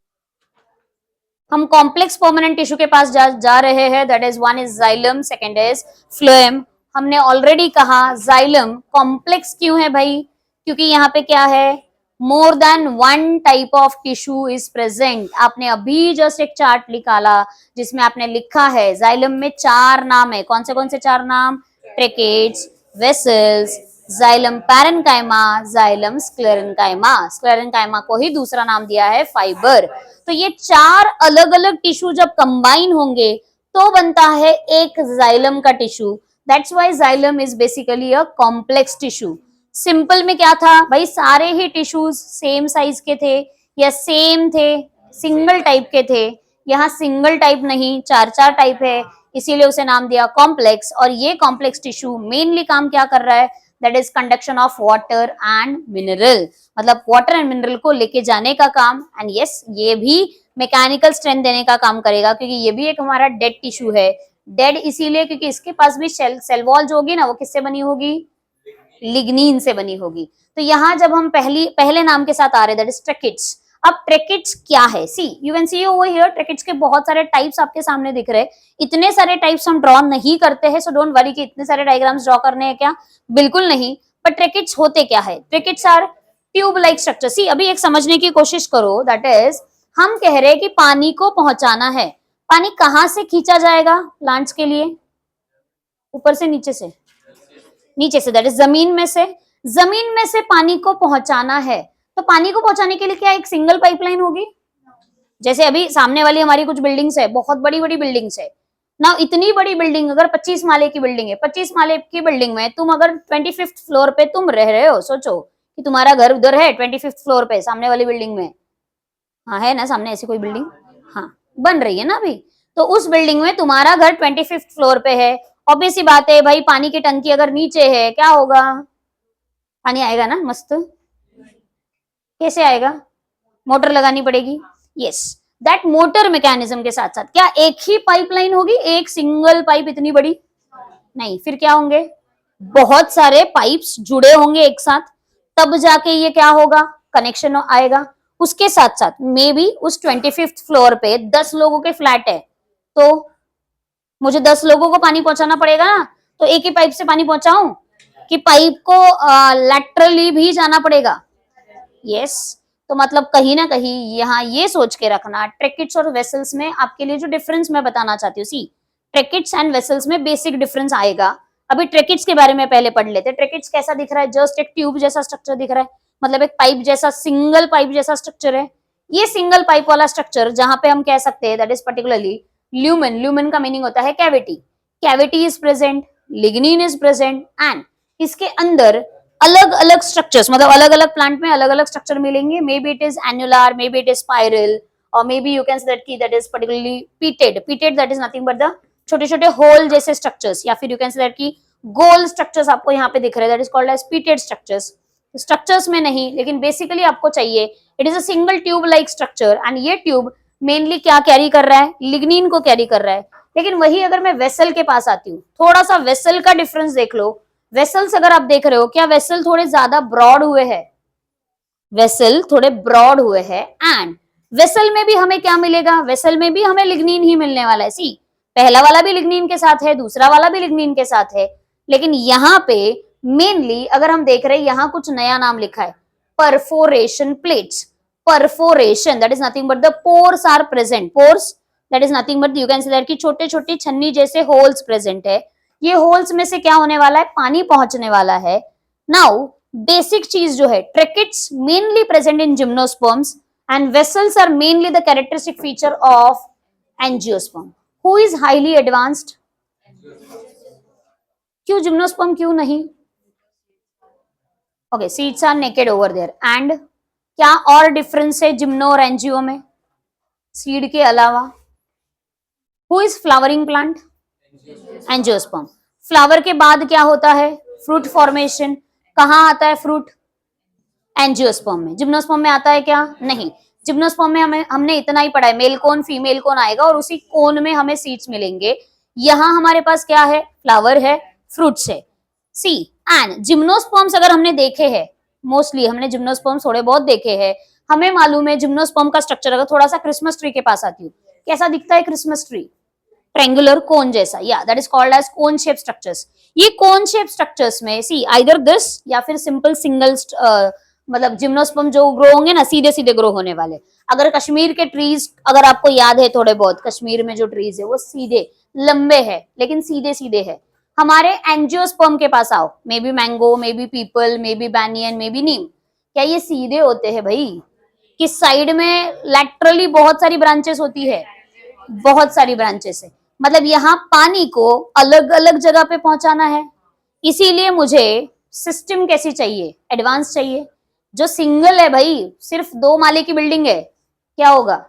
हम कॉम्प्लेक्स परमानेंट टिश्यू के पास जा रहे हैं, that is one is xylem, second is phloem. हमने ऑलरेडी कहा जाइलम कॉम्प्लेक्स क्यों है भाई, क्योंकि यहाँ पे क्या है, more than one type of tissue is present. आपने अभी जस्ट एक चार्ट निकाला जिसमें आपने लिखा है जाइलम में चार नाम है, कौन से चार नाम, ट्रेकेट्स, vessels, xylem parenchyma, xylem sclerenchyma. Sclerenchyma को ही दूसरा नाम दिया है फाइबर। तो ये चार अलग अलग टिश्यू जब कंबाइन होंगे तो बनता है एक जाइलम का tissue. That's why xylem is basically a complex tissue. Simple में क्या था भाई, सारे ही टिश्यूज सेम साइज के थे या सेम थे, सिंगल टाइप के थे। यहाँ सिंगल टाइप नहीं, चार चार टाइप है, इसीलिए उसे नाम दिया कॉम्प्लेक्स। और ये कॉम्प्लेक्स टिश्यू मेनली काम क्या कर रहा है, that is conduction of water and mineral, मतलब वाटर एंड मिनरल को लेके जाने का काम। एंड यस, ये भी मैकेनिकल स्ट्रेंथ देने का काम करेगा, क्योंकि ये भी एक हमारा डेड टिश्यू है। डेड इसीलिए क्योंकि इसके पास भी सेल वॉल जो होगी ना, वो किससे बनी होगी, लिग्निन से बनी होगी। तो यहाँ जब हम पहले नाम के साथ आ रहे, दैट इज ट्रेकिट्स। अब ट्रेकिट्स क्या है, see you can see over here, tracheids के बहुत सारे टाइप्स आपके सामने दिख रहे हैं। इतने सारे टाइप्स हम ड्रॉ नहीं करते हैं, सो डोंट वरी कि इतने सारे डायग्राम्स ड्रॉ करने हैं क्या, बिल्कुल नहीं। पर ट्रेकिट्स होते क्या है, ट्रेकिट्स आर ट्यूब लाइक स्ट्रक्चर। सी अभी एक समझने की कोशिश करो, दैट इज हम कह रहे हैं कि पानी को पहुंचाना है, पानी कहाँ से खींचा जाएगा प्लांट्स के लिए, ऊपर से नीचे से, नीचे से, दैट इज जमीन में से। जमीन में से पानी को पहुंचाना है, तो पानी को पहुंचाने के लिए क्या एक सिंगल पाइपलाइन होगी, जैसे अभी सामने वाली हमारी कुछ बिल्डिंग्स है, बहुत बड़ी बड़ी बिल्डिंग्स है ना। इतनी बड़ी बिल्डिंग, अगर 25 माले की बिल्डिंग है, 25 माले की बिल्डिंग में तुम अगर 25th फ्लोर पे तुम रह रहे हो, सोचो कि तुम्हारा घर उधर है 25th फ्लोर पे सामने वाली बिल्डिंग में, हाँ है ना सामने ऐसी कोई बिल्डिंग, हाँ बन रही है ना अभी। तो उस बिल्डिंग में तुम्हारा घर 25th फ्लोर पे है, ऑब्वियस सी बात है भाई, पानी की टंकी अगर नीचे है क्या होगा, पानी आएगा ना मस्त। कैसे आएगा, मोटर लगानी पड़ेगी। यस, दैट मोटर मैकेनिज्म के साथ साथ क्या एक ही पाइपलाइन होगी, एक सिंगल पाइप इतनी बड़ी नहीं, फिर क्या होंगे, बहुत सारे पाइप्स जुड़े होंगे एक साथ, तब जाके ये क्या होगा, कनेक्शन आएगा। उसके साथ साथ मे बी उस 25th फ्लोर पे 10 लोगों के फ्लैट है, तो मुझे 10 लोगों को पानी पहुंचाना पड़ेगा ना, तो एक ही पाइप से पानी पहुंचाऊं कि पाइप को लैटरली भी जाना पड़ेगा। यस, तो मतलब कहीं ना कहीं यहाँ ये सोच के रखना, ट्रैकेट्स और वेसल्स में आपके लिए जो डिफरेंस मैं बताना चाहती हूँ, सी ट्रैकेट्स एंड वेसल्स में बेसिक डिफरेंस आएगा। अभी ट्रैकेट्स के बारे में पहले पढ़ लेते हैं। ट्रैकेट्स कैसा दिख रहा है, जस्ट एक ट्यूब जैसा स्ट्रक्चर दिख रहा है, मतलब एक पाइप जैसा, सिंगल पाइप जैसा स्ट्रक्चर है। ये सिंगल पाइप वाला स्ट्रक्चर जहां पे हम कह सकते हैं that is particularly lumen. Lumen का मीनिंग होता है cavity, cavity is present, lignin is present, and इसके अंदर अलग अलग स्ट्रक्चर्स, मतलब अलग अलग प्लांट में अलग अलग स्ट्रक्चर मिलेंगे। May be it is annular, may be it is spiral, और may be you can say that is particularly pitted. Pitted that is nothing but the छोटे छोटे होल जैसे स्ट्रक्चर्स, या फिर यू कैन से दैट की गोल structures आपको यहाँ पे दिख रहे हैं, that is called as pitted structures. Structures में नहीं, लेकिन बेसिकली आपको चाहिए it is a single tube like structure, and ये ट्यूब मेनली क्या कैरी कर रहा है, लिग्निन को कैरी कर रहा है। लेकिन वही अगर मैं वेसल के पास आती हूँ, थोड़ा सा वेसल का डिफरेंस देख लो। वेसल्स अगर आप देख रहे हो, क्या वेसल थोड़े ज्यादा ब्रॉड हुए हैं, वेसल थोड़े ब्रॉड हुए हैं, एंड वेसल में भी हमें क्या मिलेगा, वेसल में भी हमें लिग्निन ही मिलने वाला है। सी पहला वाला भी लिग्निन के साथ है, दूसरा वाला भी लिग्निन के साथ है, लेकिन यहाँ पे मेनली अगर हम देख रहे हैं, यहाँ कुछ नया नाम लिखा है, perforation plates. Perforation that is nothing but the pores are present, pores that is nothing but you can say that की छोटे छोटे छन्नी जैसे होल्स प्रेजेंट है। ये होल्स में से क्या होने वाला है, पानी पहुंचने वाला है। नाउ बेसिक चीज जो है, tracheids mainly present in gymnosperms and vessels are mainly the characteristic feature of angiosperm. Who is highly advanced, क्यों जिम्नोस्पर्म क्यों नहीं, okay seeds are naked over there. And क्या और डिफरेंस है जिम्नो और एंजियो में, सीड के अलावा? Who is flowering plant, angiosperm. Flower के बाद क्या होता है, फ्रूट फॉर्मेशन। कहाँ आता है फ्रूट, एंजियोस्पर्म में। जिम्नोस्पर्म में आता है क्या, नहीं। जिम्नोस्पर्म में हमने इतना ही पढ़ा है, मेल कोन फीमेल कोन आएगा और उसी कोन में हमें सीड्स मिलेंगे। यहाँ हमारे पास क्या है, फ्लावर है, फ्रूट्स है। सी एंड जिम्नोस्पर्म्स अगर हमने देखे हैं, मोस्टली हमने जिम्नोस्पर्म्स थोड़े बहुत देखे हैं, हमें मालूम है जिम्नोस्पर्म का स्ट्रक्चर। अगर थोड़ा सा क्रिसमस ट्री के पास आती हूँ, कैसा दिखता है क्रिसमस ट्री, ट्रेंगुलर कोन जैसा, या that is called as cone shape structures. ये कोन शेप स्ट्रक्चर्स में सी आइदर दिस या फिर सिंपल सिंगल मतलब जिम्नोस्पर्म जो ग्रो होंगे ना, सीधे सीधे ग्रो होने वाले। अगर कश्मीर के ट्रीज अगर आपको याद है थोड़े बहुत, कश्मीर में जो ट्रीज है वो सीधे लंबे है लेकिन सीधे सीधे है। हमारे एंजियोस्पर्म के पास आओ, may be mango, may be peepal, may be banyan, may be neem, क्या ये सीधे होते हैं भाई? किस साइड में लैटरली बहुत सारी ब्रांचेस होती है, बहुत सारी ब्रांचेस है। मतलब यहाँ पानी को अलग अलग जगह पे पहुंचाना है, इसीलिए मुझे सिस्टम कैसी चाहिए, एडवांस चाहिए। जो सिंगल है भाई, सिर्फ 2 माले की बिल्डिंग है, क्या होगा,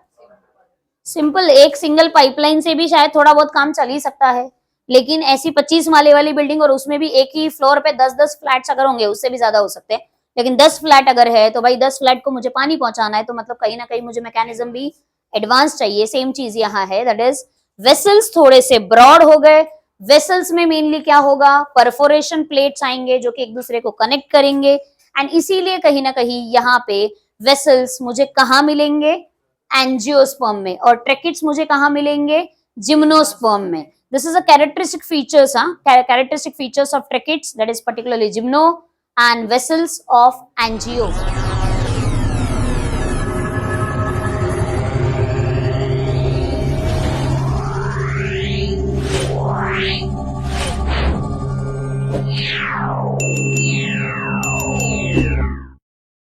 सिंपल एक सिंगल पाइपलाइन से भी शायद थोड़ा बहुत काम चल ही सकता है। लेकिन ऐसी 25 माले वाली बिल्डिंग और उसमें भी एक ही फ्लोर पे 10-10 फ्लैट्स अगर होंगे, उससे भी ज्यादा हो सकते हैं, लेकिन 10 फ्लैट अगर है तो भाई 10 फ्लैट को मुझे पानी पहुंचाना है, तो मतलब कहीं ना कहीं मुझे मैकेनिज्म भी एडवांस चाहिए। सेम चीज यहाँ है, दैट इज वेसल्स थोड़े से ब्रॉड हो गए। वेसल्स में मेनली क्या होगा, परफोरेशन प्लेट्स आएंगे जो कि एक दूसरे को कनेक्ट करेंगे, एंड इसीलिए कहीं ना कहीं यहाँ पे वेसल्स मुझे कहाँ मिलेंगे, एंजियोस्पर्म में, और ट्रैकेट्स मुझे कहाँ मिलेंगे, जिम्नोस्पर्म में। This is a characteristic features, characteristic features of tracheids, that is particularly gymno, and vessels of angio.